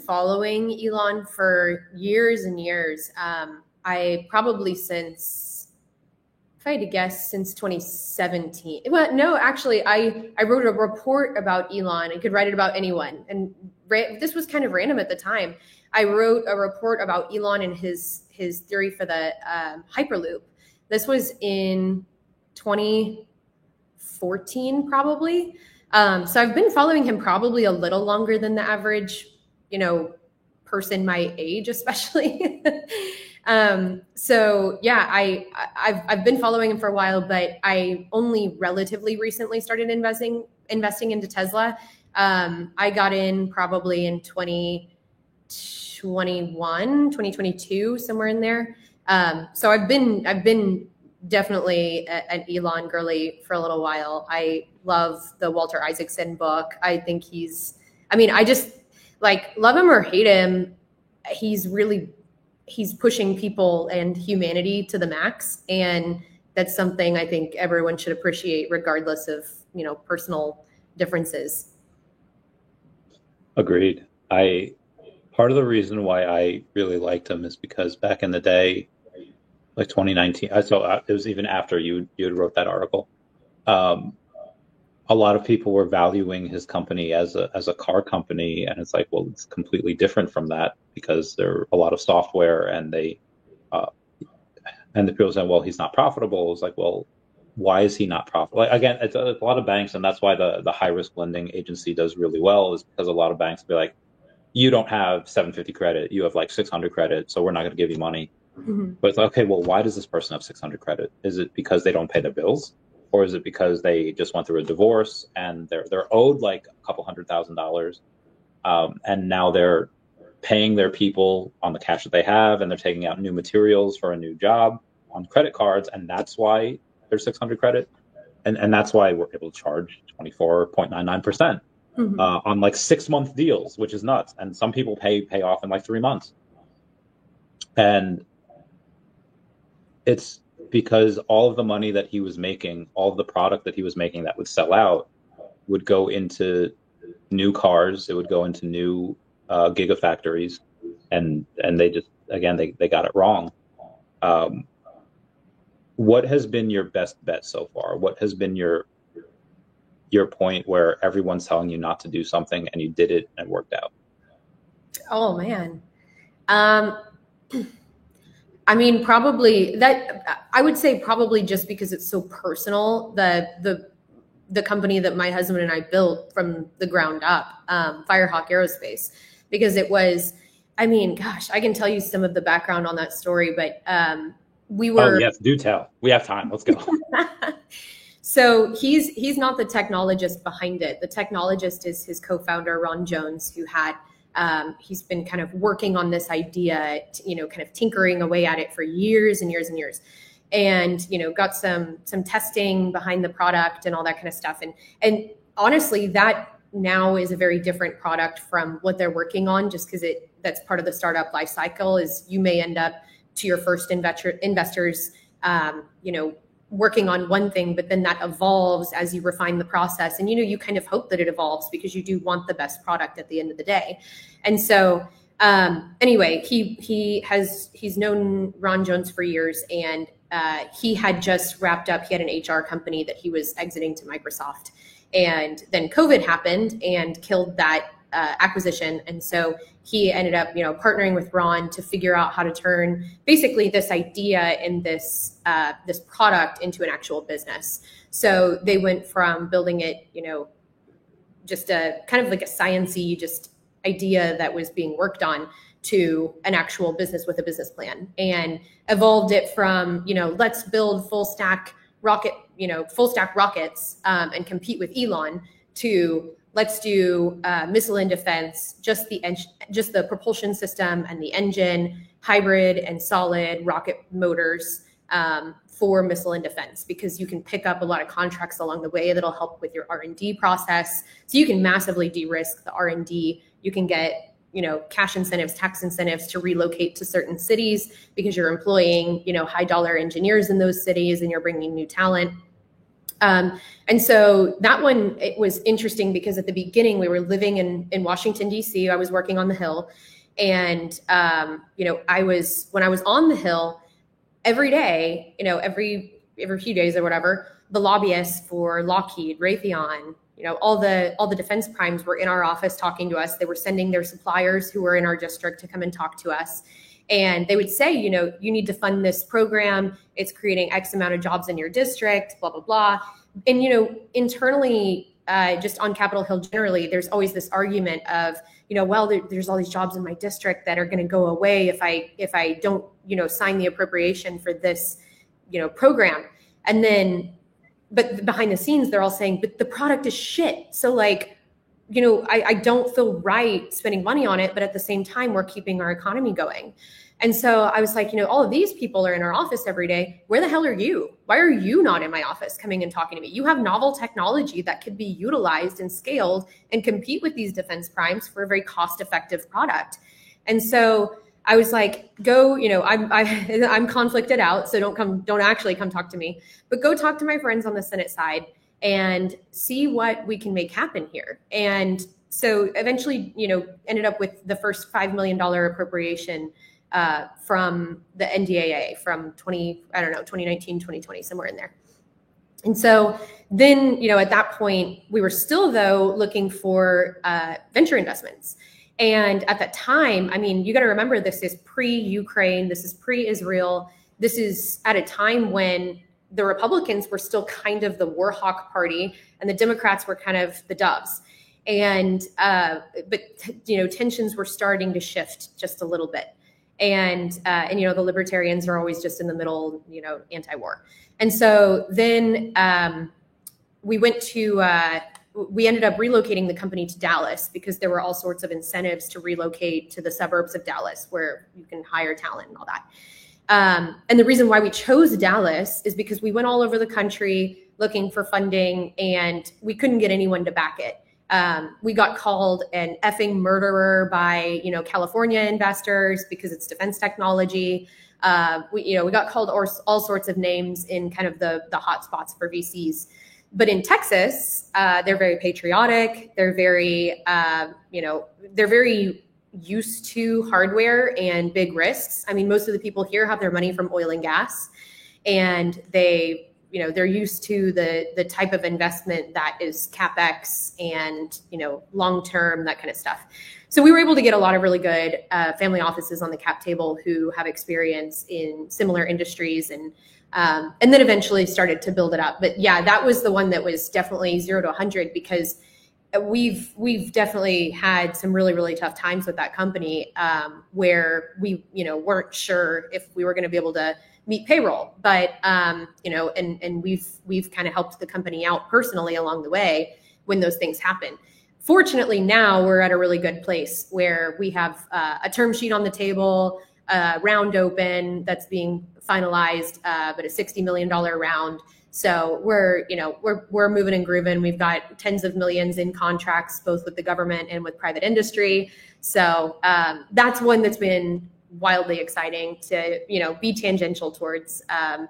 following Elon for years and years. I probably since 2017. Well, no, actually, I wrote a report about Elon. I could write it about anyone, and this was kind of random at the time. I wrote a report about Elon and his theory for the Hyperloop. This was in 2014, probably. So I've been following him probably a little longer than the average, person my age, especially. So yeah, I've been following him for a while, but I only relatively recently started investing into Tesla. I got in probably in 2021, 2022, somewhere in there. So I've been definitely an Elon girly for a little while. I love the Walter Isaacson book. I think I just like love him or hate him. He's pushing people and humanity to the max. And that's something I think everyone should appreciate regardless of, personal differences. Agreed. Part of the reason why I really liked him is because back in the day, like 2019, it was even after you wrote that article. a lot of people were valuing his company as a car company, and it's like, well, it's completely different from that because there are a lot of software, and uh, the people say, well, he's not profitable. It's like, well, why is he not profitable? Like, again, it's a lot of banks, and that's why the high risk lending agency does really well, is because a lot of banks be like, you don't have 750 credit, you have like 600 credit, so we're not going to give you money. Mm-hmm. But it's like, okay, well, why does this person have 600 credit? Is it because they don't pay their bills? Or is it because they just went through a divorce and they're owed like a couple $100,000, and now they're paying their people on the cash that they have, and they're taking out new materials for a new job on credit cards, and that's why there's 600 credit, and that's why we're able to charge 24.99% on like 6-month deals, which is nuts. And some people pay off in like 3 months, and it's because all of the money that he was making, all of the product that he was making that would sell out, would go into new cars. It would go into new gigafactories, and they just, again, they got it wrong. What has been your best bet so far? What has been your point where everyone's telling you not to do something and you did it and it worked out? Oh man. I mean, probably that, I would say probably just because it's so personal, the company that my husband and I built from the ground up, Firehawk Aerospace, because it was, I mean, gosh, I can tell you some of the background on that story, but we were. Oh yes, do tell. We have time. Let's go. So he's not the technologist behind it. The technologist is his co-founder, Ron Jones, who had he's been kind of working on this idea, kind of tinkering away at it for years and years and years, and got some testing behind the product and all that kind of stuff. And honestly, that now is a very different product from what they're working on, just because that's part of the startup life cycle. Is you may end up to your first investors, working on one thing, but then that evolves as you refine the process. And, you kind of hope that it evolves because you do want the best product at the end of the day. And so anyway, he's known Ron Jones for years, and he had just wrapped up, he had an HR company that he was exiting to Microsoft. And then COVID happened and killed that acquisition. And so he ended up, partnering with Ron to figure out how to turn basically this idea and this product into an actual business. So they went from building it, just a kind of like a science-y just idea that was being worked on, to an actual business with a business plan, and evolved it from, let's build full stack rockets and compete with Elon, to let's do missile and defense, just the propulsion system and the engine, hybrid and solid rocket motors for missile and defense, because you can pick up a lot of contracts along the way that'll help with your R&D process. So you can massively de-risk the R&D. You can get cash incentives, tax incentives to relocate to certain cities because you're employing high dollar engineers in those cities, and you're bringing new talent. And so that one, it was interesting because at the beginning we were living in Washington, DC. I was working on the Hill, and, when I was on the Hill every day, every few days or whatever, the lobbyists for Lockheed, Raytheon, all the defense primes were in our office talking to us. They were sending their suppliers who were in our district to come and talk to us. And they would say, you need to fund this program. It's creating X amount of jobs in your district, blah, blah, blah. And, internally, just on Capitol Hill generally, there's always this argument of, there's all these jobs in my district that are going to go away if I don't, sign the appropriation for this, program. And then, but behind the scenes, they're all saying, but the product is shit. So I don't feel right spending money on it, but at the same time, we're keeping our economy going. And so I was like, all of these people are in our office every day. Where the hell are you? Why are you not in my office coming and talking to me? You have novel technology that could be utilized and scaled and compete with these defense primes for a very cost-effective product. And so I was like, go, I'm conflicted out, so don't actually come talk to me, but go talk to my friends on the Senate side and see what we can make happen here. And so eventually, ended up with the first $5 million appropriation from the NDAA from 2019, 2020, somewhere in there. And so then, at that point, we were still, though, looking for venture investments. And at that time, I mean, you got to remember, this is pre-Ukraine, this is pre-Israel. This is at a time when the Republicans were still kind of the war hawk party and the Democrats were kind of the doves. And but tensions were starting to shift just a little bit. And the libertarians are always just in the middle, anti-war. And so then we ended up relocating the company to Dallas because there were all sorts of incentives to relocate to the suburbs of Dallas where you can hire talent and all that. And the reason why we chose Dallas is because we went all over the country looking for funding and we couldn't get anyone to back it. We got called an effing murderer by, California investors because it's defense technology. We got called all sorts of names in kind of the hot spots for VCs. But in Texas, they're very patriotic. They're very, they're very used to hardware and big risks. I mean, most of the people here have their money from oil and gas, and they're used to the type of investment that is CapEx and, long-term, that kind of stuff. So we were able to get a lot of really good family offices on the cap table who have experience in similar industries and then eventually started to build it up. But yeah, that was the one that was definitely 0 to 100 because we've definitely had some really, really tough times with that company where we, weren't sure if we were going to be able to meet payroll, but and we've kind of helped the company out personally along the way when those things happen. Fortunately, now we're at a really good place where we have a term sheet on the table, a round open that's being finalized, but a $60 million round. So we're moving and grooving. We've got tens of millions in contracts, both with the government and with private industry. So that's one that's been wildly exciting to, be tangential towards. And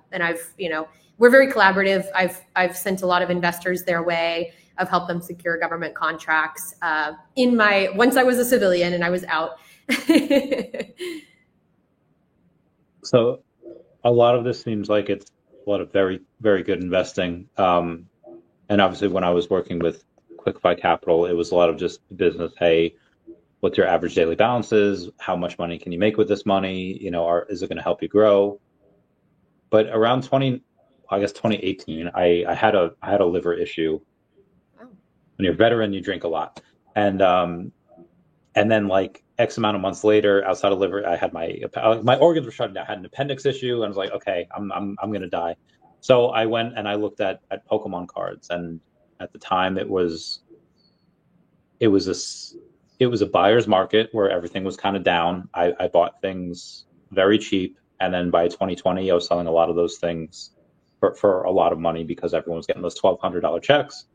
we're very collaborative. I've sent a lot of investors their way. I've helped them secure government contracts once I was a civilian and I was out. So a lot of this seems like it's a lot of very, very good investing. And obviously when I was working with QuickFi Capital, it was a lot of just business. Hey, what's your average daily balances? How much money can you make with this money? Is it going to help you grow? But around 2018, I had a liver issue. Oh. When you're a veteran, you drink a lot. And then like X amount of months later, outside of liver, I had my organs were shutting down. I had an appendix issue, and I was like, okay, I'm gonna die. So I went and I looked at Pokemon cards, and at the time it was a buyer's market where everything was kind of down. I bought things very cheap, and then by 2020, I was selling a lot of those things for a lot of money because everyone was getting those $1,200 checks.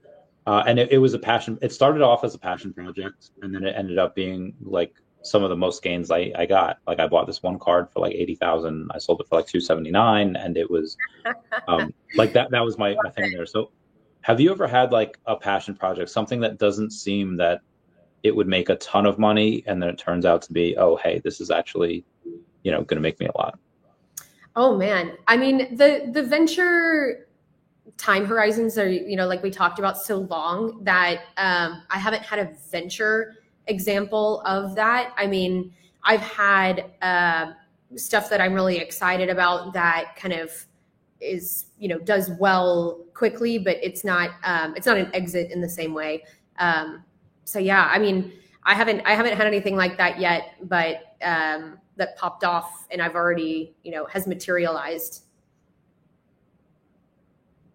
And it was a passion. It started off as a passion project, and then it ended up being like some of the most gains I got. Like I bought this one card for like 80,000. I sold it for like 279, and it was like that. That was my thing there. So, have you ever had like a passion project, something that doesn't seem that it would make a ton of money, and then it turns out to be, oh, hey, this is actually, going to make me a lot? Oh man, I mean the venture time horizons are, like we talked about, so long that I haven't had a venture example of that. I mean, I've had stuff that I'm really excited about that kind of is, does well quickly, but it's not an exit in the same way. So yeah, I mean, I haven't had anything like that yet, but that popped off and I've already, has materialized.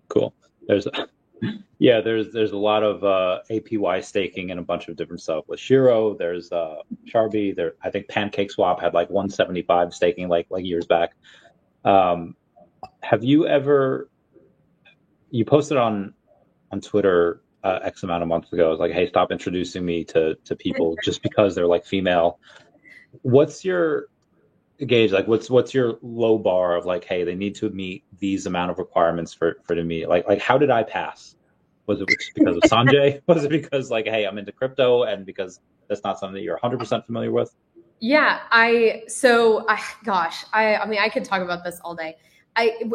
Cool. There's a lot of APY staking and a bunch of different stuff with Shiro. There's Sharby. There, I think Pancake Swap had like 175 staking like years back. Have you ever? You posted on Twitter X amount of months ago. It's like, hey, stop introducing me to people just because they're like female. What's your gauge? Like, what's your low bar of like, hey, they need to meet these amount of requirements for to meet? Like how did I pass? Was it because of Sanjay? Was it because like, hey, I'm into crypto, and because that's not something that you're 100% familiar with? Yeah, I mean, I could talk about this all day.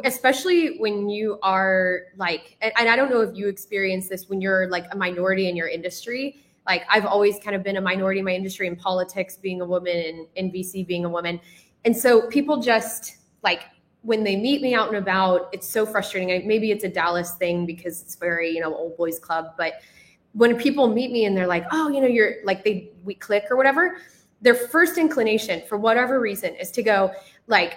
especially when you are like, and I don't know if you experience this when you're like a minority in your industry. Like I've always kind of been a minority in my industry, in politics, being a woman, and in VC being a woman. And so people just like, when they meet me out and about, it's so frustrating. Maybe it's a Dallas thing because it's very, you know, old boys club. But when people meet me and they're like, oh, you know, you're like, we click or whatever, their first inclination for whatever reason is to go like,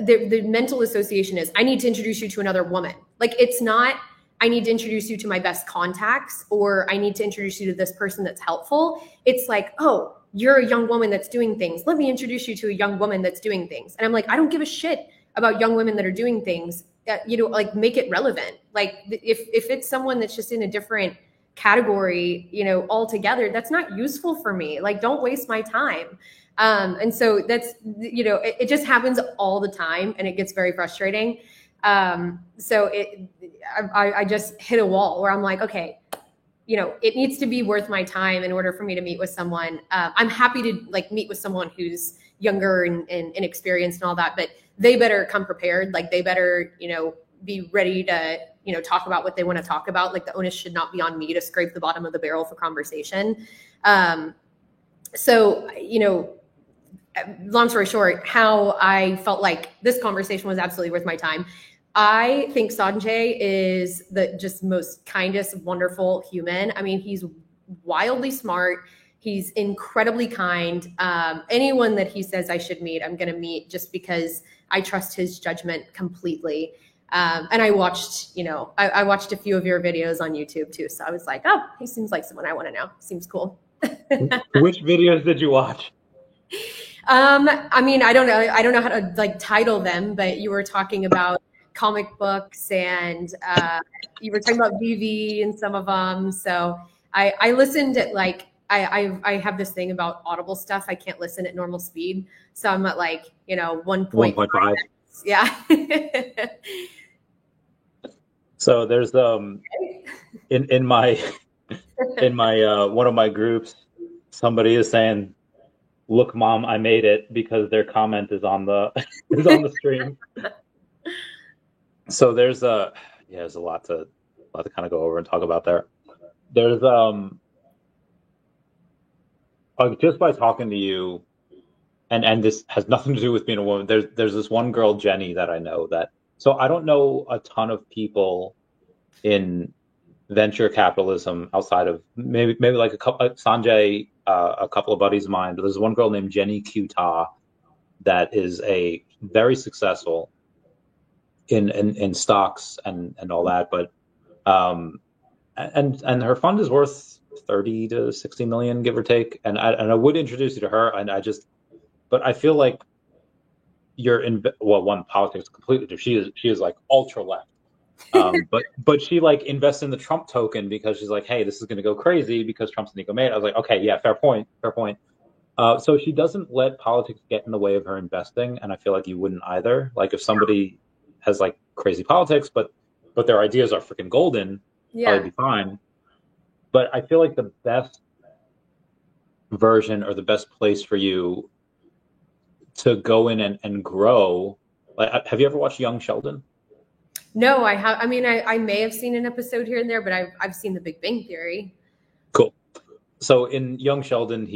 the mental association is, I need to introduce you to another woman. Like, it's not, I need to introduce you to my best contacts, or I need to introduce you to this person that's helpful. It's like, oh, you're a young woman that's doing things. Let me introduce you to a young woman that's doing things. And I'm like, I don't give a shit about young women that are doing things. You know, like, make it relevant. Like, if it's someone that's just in a different category, you know, altogether, that's not useful for me. Like, don't waste my time. And so that's, you know, it just happens all the time, and it gets very frustrating. So I just hit a wall where I'm like, okay, you know, it needs to be worth my time in order for me to meet with someone. I'm happy to like meet with someone who's younger and inexperienced and all that, but they better come prepared. Like, they better, you know, be ready to, you know, talk about what they want to talk about. Like, the onus should not be on me to scrape the bottom of the barrel for conversation. So, you know, long story short, how I felt like this conversation was absolutely worth my time. I think Sanjay is the just most kindest, wonderful human. I mean, he's wildly smart. He's incredibly kind. Anyone that he says I should meet, I'm going to meet, just because I trust his judgment completely. And I watched, you know, I watched a few of your videos on YouTube too. So I was like, oh, he seems like someone I want to know. Seems cool. Which videos did you watch? I mean, I don't know how to like title them, but you were talking about comic books, and you were talking about VV and some of them. So I listened at like, I have this thing about Audible stuff. I can't listen at normal speed. So I'm at like, you know, 1.5. Yeah. So there's in my one of my groups, somebody is saying, look, Mom, I made it, because their comment is on the stream. So there's a lot to kind of go over and talk about there. There's just by talking to you, and this has nothing to do with being a woman. There's this one girl, Jenny, that I know that. So I don't know a ton of people in venture capitalism outside of maybe like a couple, Sanjay, a couple of buddies of mine. But there's one girl named Jenny Kuta that is a very successful in stocks and all that. But and her fund is worth 30 to 60 million, give or take. And I would introduce you to her. And but I feel like you're in, well, one, politics completely different. She is like ultra left. But she like invests in the Trump token because she's like, hey, this is going to go crazy because Trump's an ego mate. I was like, okay, yeah, fair point. So she doesn't let politics get in the way of her investing, and I feel like you wouldn't either. Like, if somebody has like crazy politics, but their ideas are freaking golden, probably be fine. But I feel like the best version, or the best place for you to go in and grow. Like, have you ever watched Young Sheldon? No, I have. I mean, I may have seen an episode here and there, but I've seen The Big Bang Theory. Cool. So in Young Sheldon,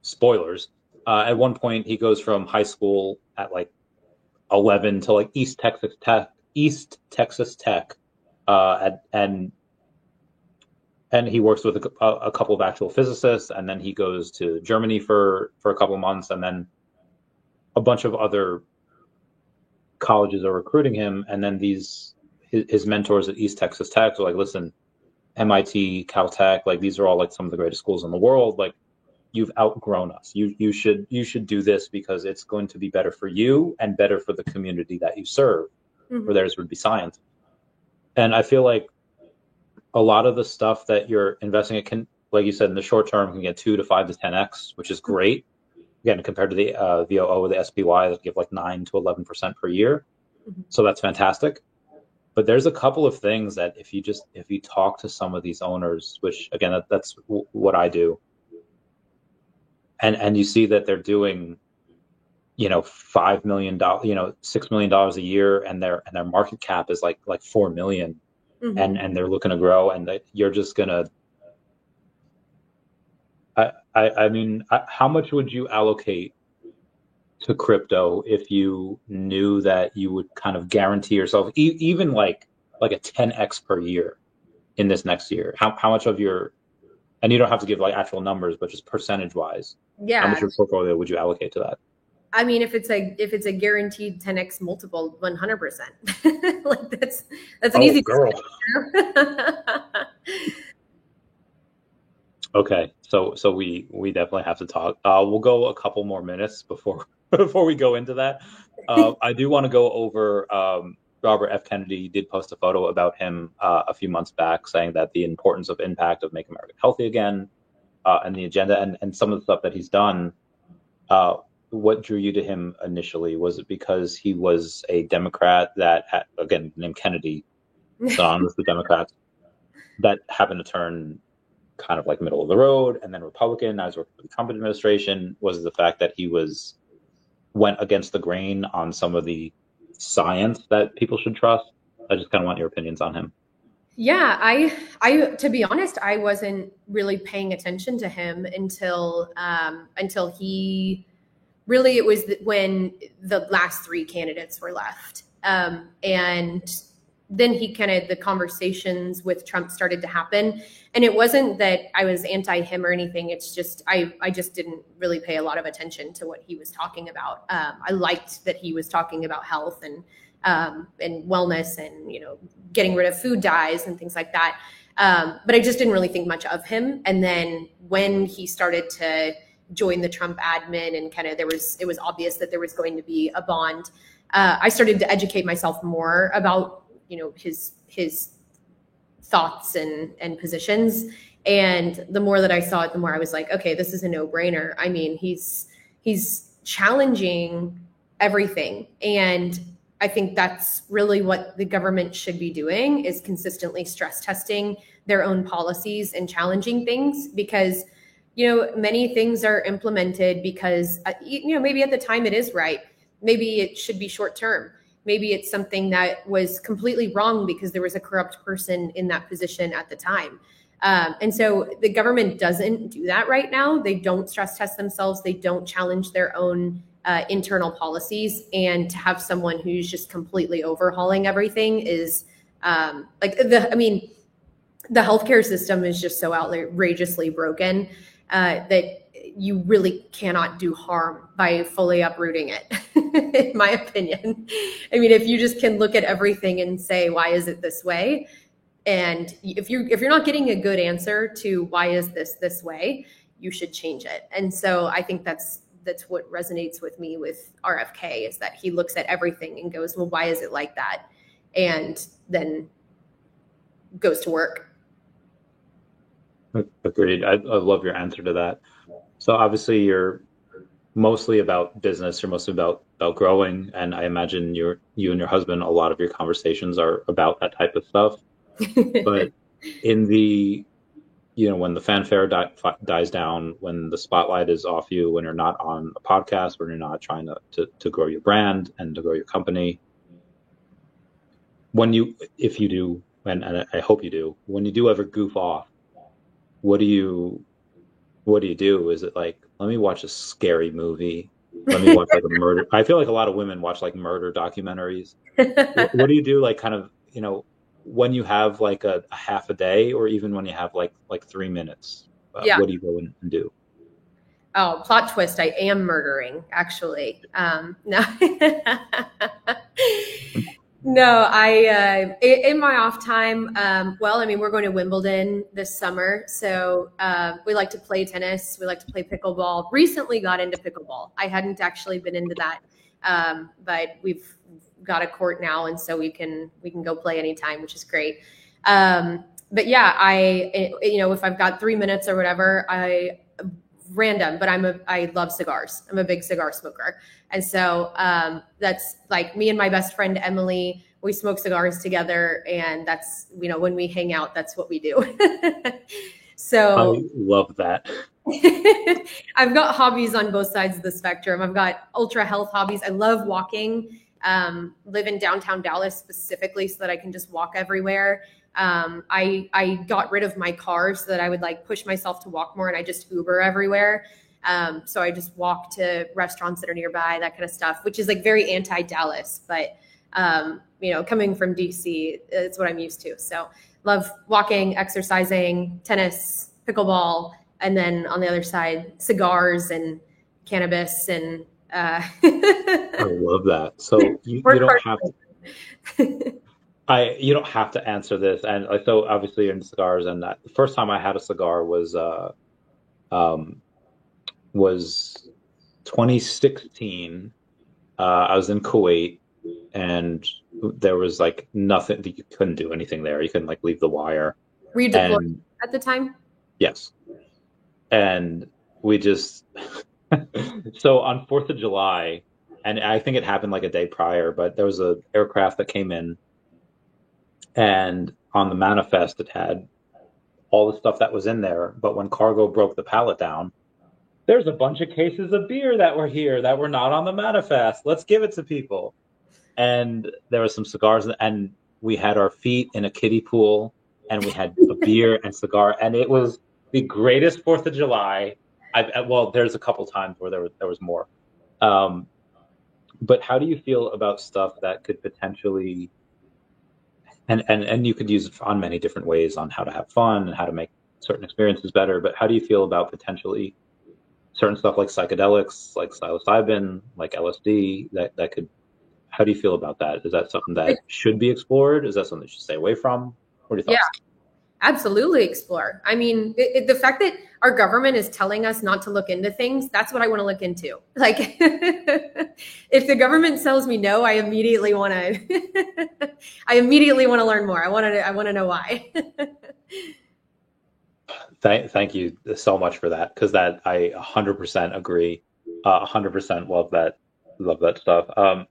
spoilers, at one point he goes from high school at like 11 to like East Texas Tech, and he works with a couple of actual physicists, and then he goes to Germany for a couple of months, and then a bunch of other colleges are recruiting him, and then his mentors at East Texas Tech are like, listen, MIT, Caltech, like, these are all like some of the greatest schools in the world. Like, you've outgrown us. You should do this because it's going to be better for you and better for the community that you serve. Mm-hmm. Where theirs would be science. And I feel like a lot of the stuff that you're investing in can, like you said, in the short term can get 2 to 5 to 10x, which is great. Again, compared to the VOO or the SPY that give like 9 to 11% per year. Mm-hmm. So that's fantastic. But there's a couple of things that if you talk to some of these owners, which again, that's what I do, and you see that they're doing, $5 million, $6 million a year, and their market cap is like 4 million, and they're looking to grow, and you're just gonna. I mean, how much would you allocate to crypto if you knew that you would kind of guarantee yourself even like a 10x per year in this next year? How much of your, and you don't have to give like actual numbers, but just percentage wise, how much of your portfolio would you allocate to that? I mean, if it's a guaranteed 10x multiple, 100%. Like that's an easy girl. Okay, so we definitely have to talk. We'll go a couple more minutes before we go into that. I do want to go over Robert F. Kennedy did post a photo about him a few months back, saying that the importance of impact of Make America Healthy Again, and the agenda and some of the stuff that he's done. What drew you to him initially? Was it because he was a Democrat that had, again, named Kennedy, synonymous with Democrats, that happened to turn kind of like middle of the road, and then Republican? Now he's working for the Trump administration. Was it the fact that he went against the grain on some of the science that people should trust? I just kind of want your opinions on him. Yeah, I to be honest, I wasn't really paying attention to him until he really, it was when the last three candidates were left. And then the conversations with Trump started to happen. And it wasn't that I was anti him or anything. It's just, I just didn't really pay a lot of attention to what he was talking about. I liked that he was talking about health and wellness and, getting rid of food dyes and things like that. But I just didn't really think much of him. And then when he started to join the Trump admin and it was obvious that there was going to be a bond, I started to educate myself more about, his thoughts and positions. And the more that I saw it, the more I was like, okay, this is a no-brainer. I mean, he's challenging everything. And I think that's really what the government should be doing, is consistently stress testing their own policies and challenging things, because, many things are implemented because, maybe at the time it is right. Maybe it should be short term. Maybe it's something that was completely wrong because there was a corrupt person in that position at the time. And so the government doesn't do that right now. They don't stress test themselves. They don't challenge their own internal policies. And to have someone who's just completely overhauling everything is the healthcare system is just so outrageously broken that you really cannot do harm by fully uprooting it, in my opinion. I mean, if you just can look at everything and say, why is it this way? And if you're not getting a good answer to why is this way, you should change it. And so I think that's what resonates with me with RFK, is that he looks at everything and goes, well, why is it like that? And then goes to work. Agreed. I love your answer to that. So obviously you're mostly about business, you're mostly about growing. And I imagine you and your husband, a lot of your conversations are about that type of stuff. But in the, when the fanfare dies down, when the spotlight is off you, when you're not on a podcast, when you're not trying to grow your brand and to grow your company, if you do, and I hope you do, when you do ever goof off, what do you do? Is it like, let me watch a scary movie? Let me watch like a murder. I feel like a lot of women watch like murder documentaries. What do you do? Like kind of, when you have like a half a day, or even when you have like 3 minutes, what do you go and do? Oh, plot twist. I am murdering, actually. No. No, I in my off time, we're going to Wimbledon this summer. So we like to play tennis. We like to play pickleball. Recently got into pickleball. I hadn't actually been into that, but we've got a court now, and so we can go play anytime, which is great. But yeah, if I've got 3 minutes or whatever, but I love cigars. I'm a big cigar smoker. And so that's like me and my best friend, Emily, we smoke cigars together. And that's, when we hang out, that's what we do. So I love that. I've got hobbies on both sides of the spectrum. I've got ultra health hobbies. I love walking. Live in downtown Dallas specifically so that I can just walk everywhere. I got rid of my car so that I would like push myself to walk more, and I just Uber everywhere. So I just walk to restaurants that are nearby, that kind of stuff, which is like very anti-Dallas, but coming from DC, it's what I'm used to. So love walking, exercising, tennis, pickleball, and then on the other side, cigars and cannabis and I love that. So you don't have to. You don't have to answer this, and so obviously you're into cigars. And the first time I had a cigar was 2016. I was in Kuwait, and there was like nothing. You couldn't do anything there. You couldn't like leave the wire. Were you deployed at the time? Yes, and we just so on 4th of July, and I think it happened like a day prior, but there was an aircraft that came in. And on the manifest, it had all the stuff that was in there. But when cargo broke the pallet down, there's a bunch of cases of beer that were here that were not on the manifest. Let's give it to people. And there were some cigars, and we had our feet in a kiddie pool, and we had a beer and cigar. And it was the greatest 4th of July. Well, there's a couple times where there was more. But how do you feel about stuff that could potentially... And you could use it on many different ways on how to have fun and how to make certain experiences better. But how do you feel about potentially certain stuff like psychedelics, like psilocybin, like LSD, that could, how do you feel about that? Is that something that should be explored? Is that something you should stay away from? What are your thoughts? Yeah, absolutely explore. I mean, the fact that our government is telling us not to look into things, that's what I want to look into. Like, if the government tells me no, I immediately want to, I immediately want to learn more. I want to know why. Thank you so much for that. Cause that I 100% agree. 100% love that stuff.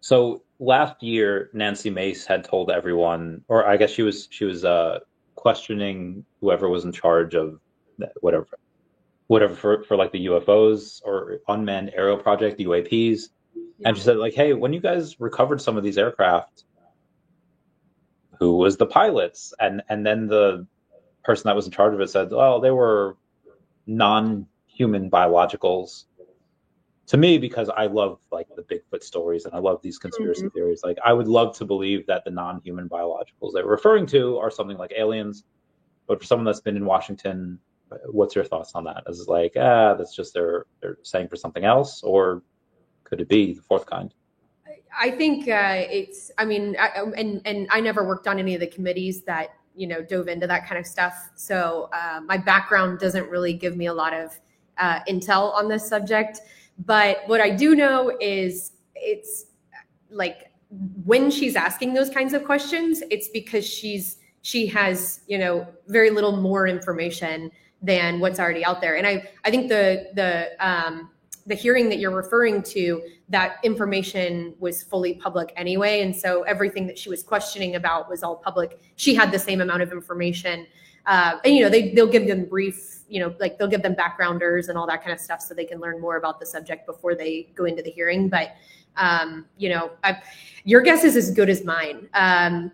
So last year, Nancy Mace had told everyone, or I guess she was questioning whoever was in charge of whatever for like the UFOs or unmanned aerial project, UAPs. Yeah. And she said like, hey, when you guys recovered some of these aircraft, who was the pilots? And then the person that was in charge of it said, well, they were non-human biologicals. To me, because I love like the Bigfoot stories and I love these conspiracy theories, like I would love to believe that the non-human biologicals they were referring to are something like aliens. But for someone that's been in Washington, what's your thoughts on that? Is it like, that's just they're saying for something else, or could it be the fourth kind? I think it's. I mean, and I never worked on any of the committees that dove into that kind of stuff. So my background doesn't really give me a lot of intel on this subject. But what I do know is it's like when she's asking those kinds of questions, it's because she has very little more information than what's already out there. And I think the hearing that you're referring to, that information was fully public anyway. And so everything that she was questioning about was all public. She had the same amount of information. And they'll give them brief, like they'll give them backgrounders and all that kind of stuff so they can learn more about the subject before they go into the hearing. But your guess is as good as mine.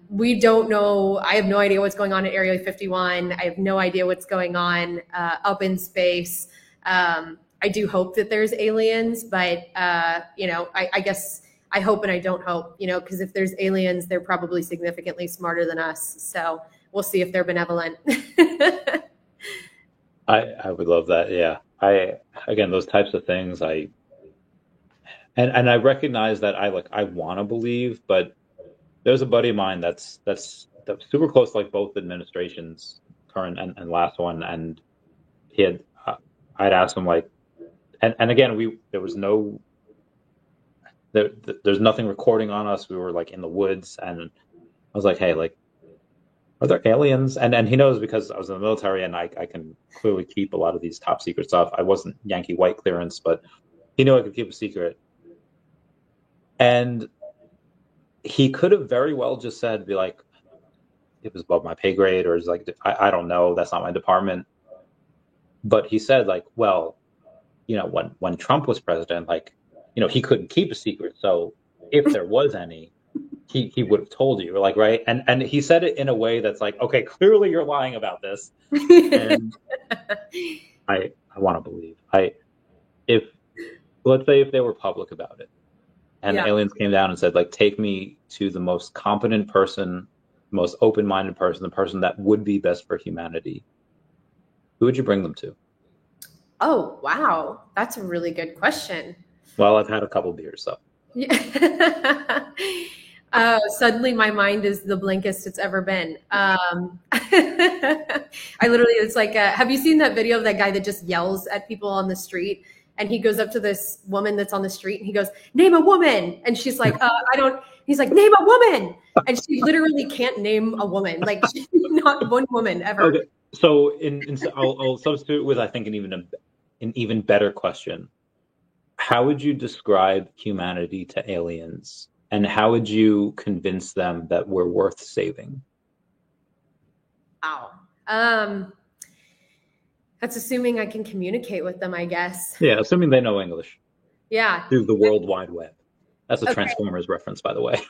We don't know. I have no idea what's going on at Area 51. I have no idea what's going on up in space. I do hope that there's aliens, but I guess I hope and I don't hope, because if there's aliens, they're probably significantly smarter than us. So we'll see if they're benevolent. I would love that. Yeah. Again, those types of things, and I recognize that I want to believe, but there's a buddy of mine that's super close to like both administrations, current and last one. And I'd asked him like, and again, there's nothing recording on us. We were like in the woods, and I was like, hey, like, are there aliens? And he knows because I was in the military and I can clearly keep a lot of these top secret stuff. I wasn't Yankee white clearance, but he knew I could keep a secret. And he could have very well just said, be like, it was above my pay grade, or it's like, I don't know, that's not my department. But he said, like, well, when Trump was president, like, he couldn't keep a secret. So if there was any, he would have told you, like, right? And he said it in a way that's like, okay, clearly you're lying about this. And I want to believe. If let's say if they were public about it and Yeah. aliens came down and said, like, take me to the most competent person, most open-minded person, the person that would be best for humanity, who would you bring them to? Oh, wow. That's a really good question. Well, I've had a couple beers, so. Yeah. Suddenly my mind is the blankest it's ever been. I literally, it's like, have you seen that video of that guy that just yells at people on the street? And he goes up to this woman that's on the street and he goes, name a woman. And she's like, he's like, name a woman. And she literally can't name a woman. Like, not one woman ever. Okay. So I'll substitute with, I think, an even better question. How would you describe humanity to aliens? And how would you convince them that we're worth saving? Wow. That's assuming I can communicate with them, I guess. Yeah, assuming they know English. Yeah. Through the World Wide Web. That's a Transformers reference, by the way.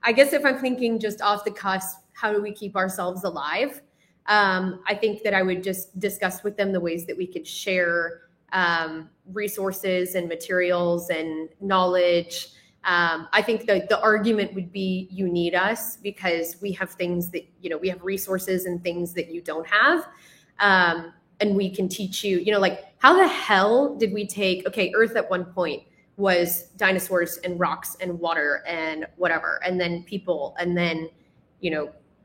I guess if I'm thinking just off the cusp, how do we keep ourselves alive? I think that I would just discuss with them the ways that we could share resources and materials and knowledge. I think that the argument would be you need us because we have things that, we have resources and things that you don't have. And we can teach you, like, how the hell did we take, okay, Earth at one point was dinosaurs and rocks and water and whatever, and then people, and then,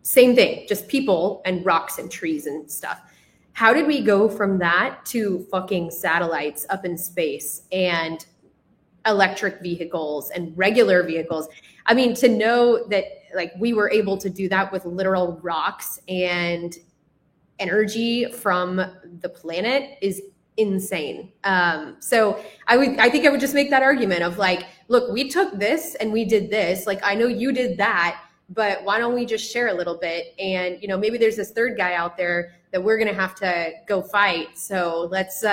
same thing, just people and rocks and trees and stuff. How did we go from that to fucking satellites up in space and electric vehicles and regular vehicles? I mean, to know that, like, we were able to do that with literal rocks and energy from the planet is insane. So I think I would just make that argument of, like, look, we took this and we did this. Like, I know you did that, but why don't we just share a little bit? And, maybe there's this third guy out there that we're going to have to go fight. So let's,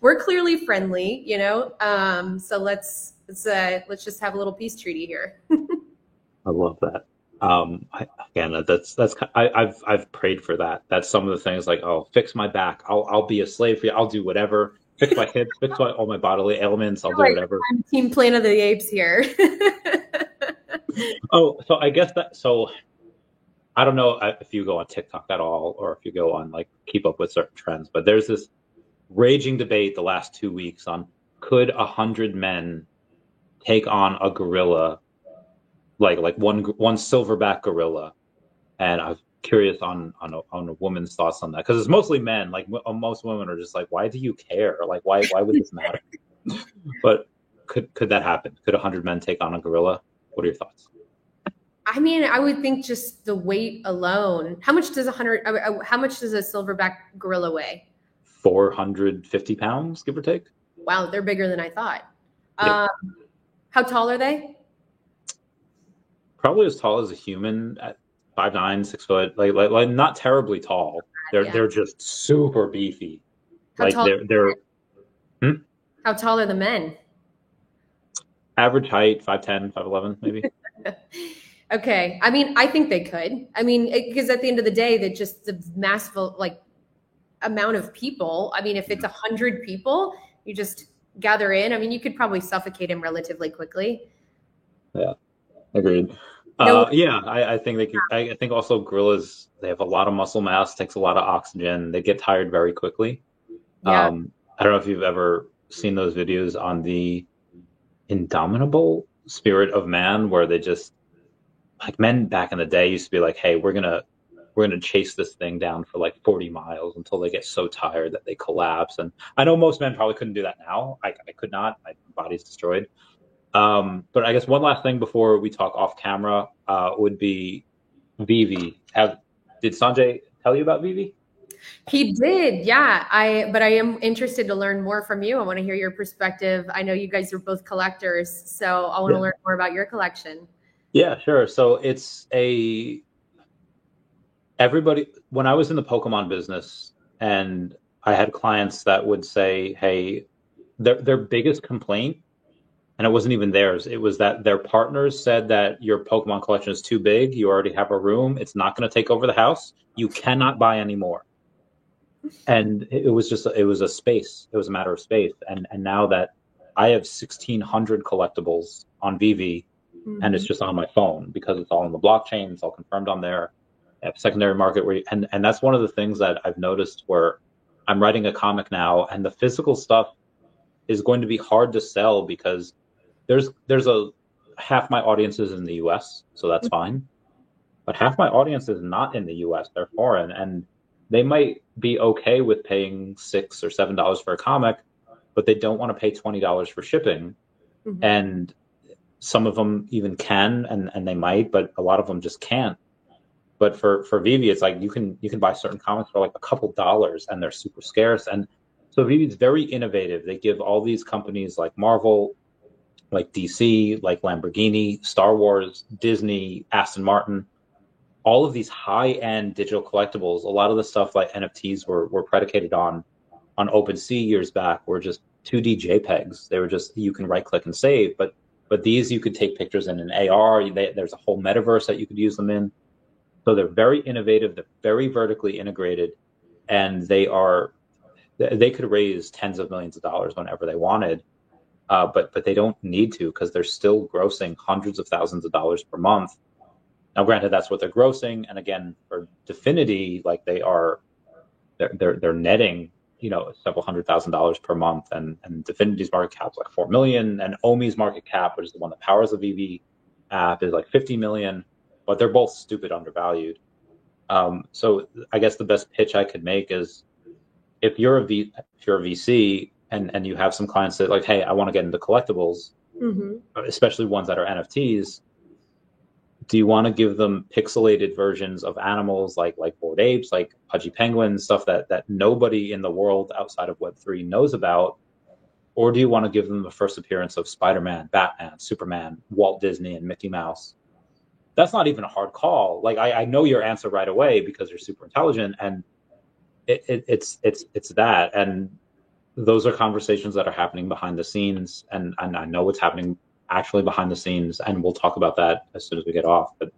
we're clearly friendly, so let's just have a little peace treaty here. I love that. I've prayed for that. That's some of the things, like, oh, fix my back. I'll be a slave for you. I'll do whatever. Fix my hips, all my bodily ailments. I'll do whatever. I'm Team Planet of the Apes here. Oh, so I guess so I don't know if you go on TikTok at all, or if you go on, like, keep up with certain trends, but there's this raging debate the last 2 weeks on, could 100 men take on a gorilla, like one silverback gorilla? And I'm curious on a woman's thoughts on that, because it's mostly men. Like, most women are just like, why do you care? Like, why would this matter? But could that happen? Could 100 men take on a gorilla? What are your thoughts? I mean, I would think just the weight alone. How much does a silverback gorilla weigh? 450 pounds, give or take. Wow, they're bigger than I thought. Yeah. How tall are they? Probably as tall as a human, at 5'9", 6 foot. Like not terribly tall. They're just super beefy. How tall are the men? Average height, 5'10", 5'11", maybe. Okay. I mean, I think they could. I mean, because at the end of the day, that just the massive, like, amount of people. I mean, if it's 100 people, you just gather in. I mean, you could probably suffocate him relatively quickly. Yeah, agreed. Yeah, I think they could. I think also gorillas, they have a lot of muscle mass, takes a lot of oxygen. They get tired very quickly. Yeah. I don't know if you've ever seen those videos on the Indomitable Spirit of Man, where they just, like, men back in the day used to be like, hey, we're gonna chase this thing down for like 40 miles until they get so tired that they collapse. And I know most men probably couldn't do that now. I could not. My body's destroyed. But I guess one last thing before we talk off camera would be Vivi. Did Sanjay tell you about Vivi? He did, yeah. But I am interested to learn more from you. I want to hear your perspective. I know you guys are both collectors, so I want to learn more about your collection. Yeah, sure. So it's a everybody, when I was in the Pokemon business, and I had clients that would say, hey, their biggest complaint, and it wasn't even theirs, it was that their partners said that your Pokemon collection is too big, you already have a room, it's not going to take over the house, you cannot buy any more. And it was just, it was a space, it was a matter of space. And now that I have 1,600 collectibles on Vivi, and it's just on my phone because it's all on the blockchain, it's all confirmed on there. Secondary market where and that's one of the things that I've noticed, where I'm writing a comic now, and the physical stuff is going to be hard to sell because there's a half my audience is in the US, so that's fine. But half my audience is not in the US, they're foreign, and they might be okay with paying $6 or $7 for a comic, but they don't want to pay $20 for shipping. And some of them even can, and they might, but a lot of them just can't. But for Vivi, it's like you can buy certain comics for like a couple dollars, and they're super scarce. And so Vivi's very innovative. They give all these companies like Marvel, like DC, like Lamborghini, Star Wars, Disney, Aston Martin, all of these high-end digital collectibles. A lot of the stuff like NFTs were predicated on OpenSea years back were just 2D JPEGs. They were just, you can right-click and save. But these, you could take pictures in an AR. There's a whole metaverse that you could use them in. So they're very innovative. They're very vertically integrated, and they could raise tens of millions of dollars whenever they wanted, but they don't need to, because they're still grossing hundreds of thousands of dollars per month. Now, granted, that's what they're grossing, and again, for Dfinity, like they're netting, several $100,000 per month, and Dfinity's market cap is like 4 million, and Omi's market cap, which is the one that powers the Vivi app, is like 50 million. But they're both stupid undervalued. So I guess the best pitch I could make is, if you're a VC and you have some clients that like, hey, I want to get into collectibles, especially ones that are NFTs, do you want to give them pixelated versions of animals like Bored Apes, like Pudgy Penguins, stuff that nobody in the world outside of Web3 knows about? Or do you want to give them the first appearance of Spider-Man, Batman, Superman, Walt Disney, and Mickey Mouse? That's not even a hard call. Like, I know your answer right away because you're super intelligent, and it's that. And those are conversations that are happening behind the scenes, and I know what's happening actually behind the scenes, and we'll talk about that as soon as we get off. But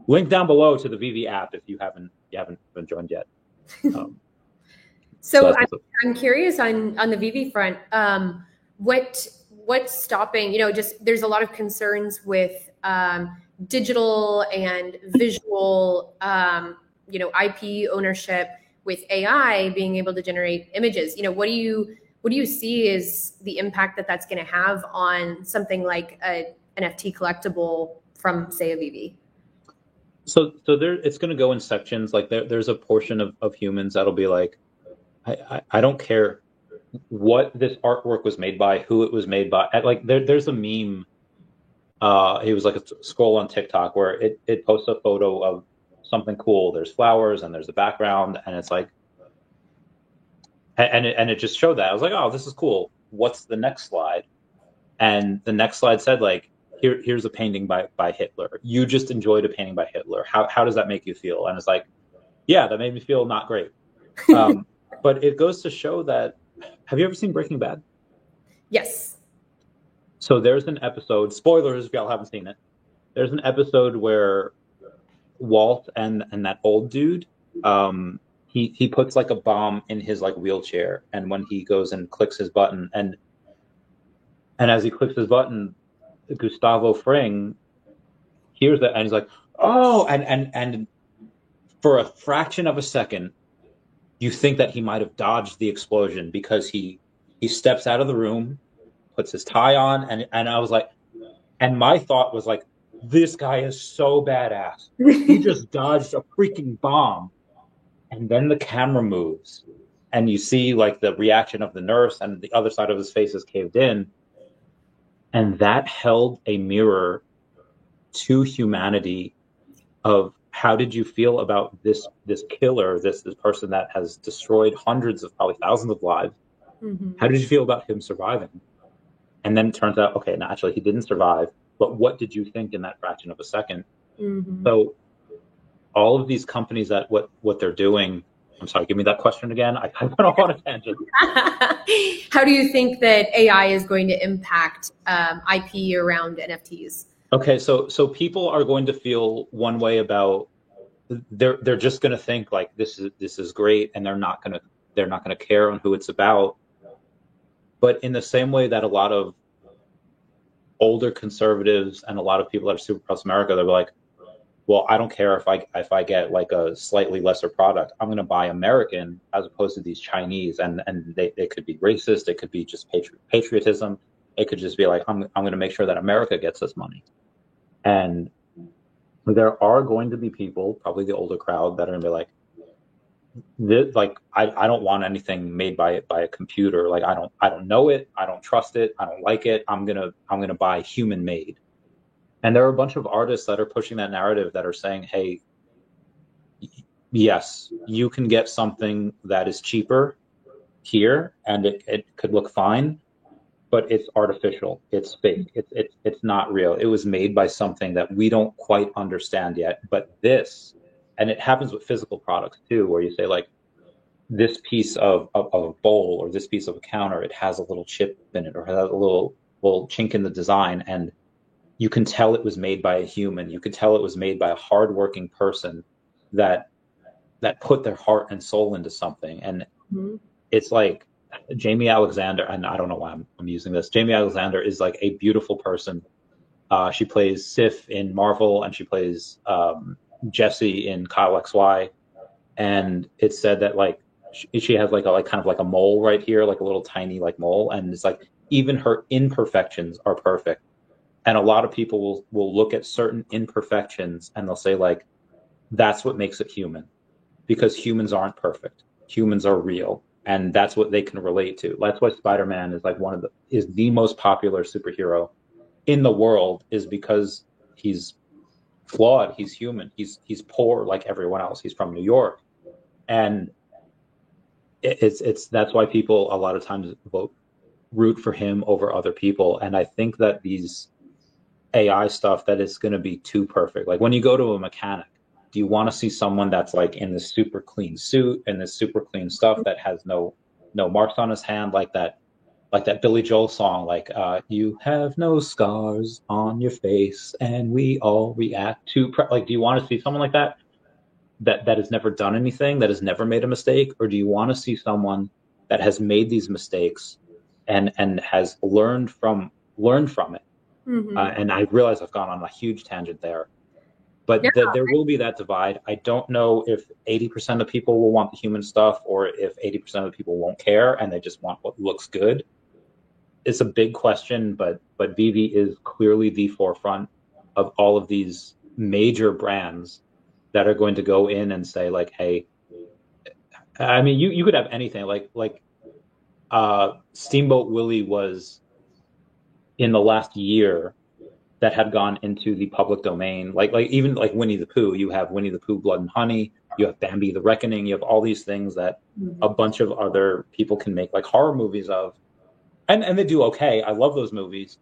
link down below to the Vivi app if you haven't been joined yet. So I'm curious on the Vivi front. What's stopping? Just there's a lot of concerns with digital and visual, IP ownership with AI being able to generate images. What do you see is the impact that's going to have on something like a NFT collectible from, say, a Vivi? So there, it's going to go in sections. Like there's a portion of humans that'll be like, I don't care what this artwork was made by, who it was made by. Like there's a meme. It was like a scroll on TikTok where it posts a photo of something cool. There's flowers and there's a background, and it's like, and it just showed that. I was like, oh, this is cool. What's the next slide? And the next slide said, like, here's a painting by Hitler. You just enjoyed a painting by Hitler. How does that make you feel? And it's like, yeah, that made me feel not great. But it goes to show that, have you ever seen Breaking Bad? Yes. So there's an episode, spoilers if y'all haven't seen it. There's an episode where Walt and that old dude, he puts like a bomb in his like wheelchair, and when he goes and clicks his button, and as he clicks his button, Gustavo Fring hears that, and he's like, oh, and for a fraction of a second, you think that he might have dodged the explosion, because he steps out of the room, puts his tie on, and I was like, and my thought was like, this guy is so badass. He just dodged a freaking bomb. And then the camera moves, and you see like the reaction of the nurse, and the other side of his face is caved in. And that held a mirror to humanity of, how did you feel about this killer, this person that has destroyed hundreds of, probably thousands of lives? Mm-hmm. How did you feel about him surviving? And then it turns out, okay, no, actually he didn't survive, but what did you think in that fraction of a second? Mm-hmm. So all of these companies that what they're doing. I'm sorry, give me that question again. I went off on a tangent. How do you think that AI is going to impact IP around NFTs? Okay, so people are going to feel one way about, they're just going to think like this is great, and they're not going to care on who it's about. But in the same way that a lot of older conservatives and a lot of people that are super across America, they're like, well, I don't care if I get like a slightly lesser product. I'm going to buy American as opposed to these Chinese, and they could be racist. It could be just patriotism. It could just be like, I'm going to make sure that America gets this money. And there are going to be people, probably the older crowd, that are going to be like, I don't want anything made by a computer. Like I don't know it. I don't trust it. I don't like it. I'm gonna buy human made. And there are a bunch of artists that are pushing that narrative, that are saying, hey, yes, you can get something that is cheaper here, and it could look fine, but it's artificial, it's fake, it's not real. It was made by something that we don't quite understand yet. But this, and it happens with physical products too, where you say like, this piece of a bowl, or this piece of a counter, it has a little chip in it, or has a little chink in the design, and you can tell it was made by a human. You can tell it was made by a hardworking person that put their heart and soul into something. And it's like Jamie Alexander, and I don't know why I'm using this. Jamie Alexander is like a beautiful person. She plays Sif in Marvel, and she plays Jessie in Kyle XY. And it's said that like she has like a kind of like a mole right here, like a little tiny like mole, and it's like even her imperfections are perfect. And a lot of people will look at certain imperfections and they'll say like, that's what makes it human, because humans aren't perfect. Humans are real, and that's what they can relate to. That's why Spider-Man is like is the most popular superhero in the world, is because he's flawed. He's human. He's poor like everyone else. He's from New York, and it's that's why people a lot of times root for him over other people. And I think that these AI stuff, that is going to be too perfect. Like when you go to a mechanic, do you want to see someone that's like in this super clean suit and this super clean stuff that has no marks on his hand, like that Billy Joel song, like you have no scars on your face and we all react to like, do you want to see someone like that has never done anything, that has never made a mistake? Or do you want to see someone that has made these mistakes and has learned from it? And I realize I've gone on a huge tangent there, but there will be that divide. I don't know if 80% of people will want the human stuff, or if 80% of people won't care and they just want what looks good. It's a big question, but Vivi is clearly the forefront of all of these major brands that are going to go in and say like, hey, I mean, you could have anything like Steamboat Willie was in the last year that had gone into the public domain, like even like Winnie the Pooh. You have Winnie the Pooh Blood and Honey, you have Bambi the Reckoning, you have all these things that a bunch of other people can make like horror movies of, and they do okay. I love those movies,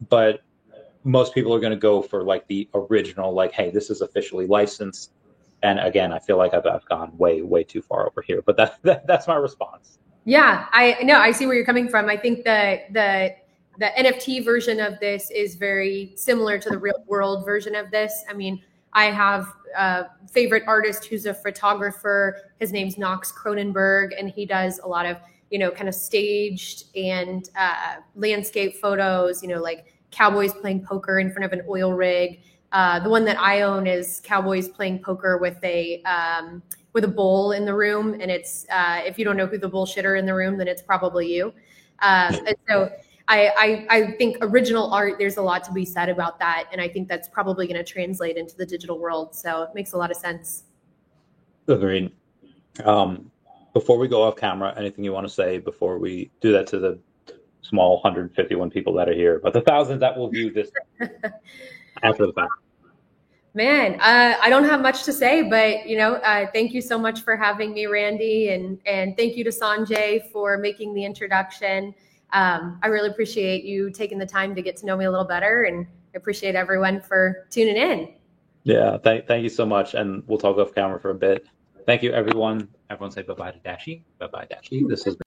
but most people are going to go for like the original, like, hey, this is officially licensed. And again, I feel like I've gone way too far over here, but that's my response. Yeah, I see where you're coming from. I think the NFT version of this is very similar to the real world version of this. I mean, I have a favorite artist who's a photographer. His name's Knox Cronenberg, and he does a lot of, kind of staged and landscape photos, like cowboys playing poker in front of an oil rig. The one that I own is cowboys playing poker with a bowl in the room, and it's if you don't know who the bullshitter in the room, then it's probably you. And so I think original art, there's a lot to be said about that, and I think that's probably going to translate into the digital world. So it makes a lot of sense. Agreed. Before we go off camera, anything you want to say before we do that to the small 151 people that are here, but the thousands that will view this after the fact? Man, I don't have much to say, but thank you so much for having me, Randy, and thank you to Sanjay for making the introduction. I really appreciate you taking the time to get to know me a little better, and I appreciate everyone for tuning in. Yeah, thank you so much, and we'll talk off camera for a bit. Thank you, everyone. Everyone say bye-bye to Dashi. Bye-bye, Dashi. This has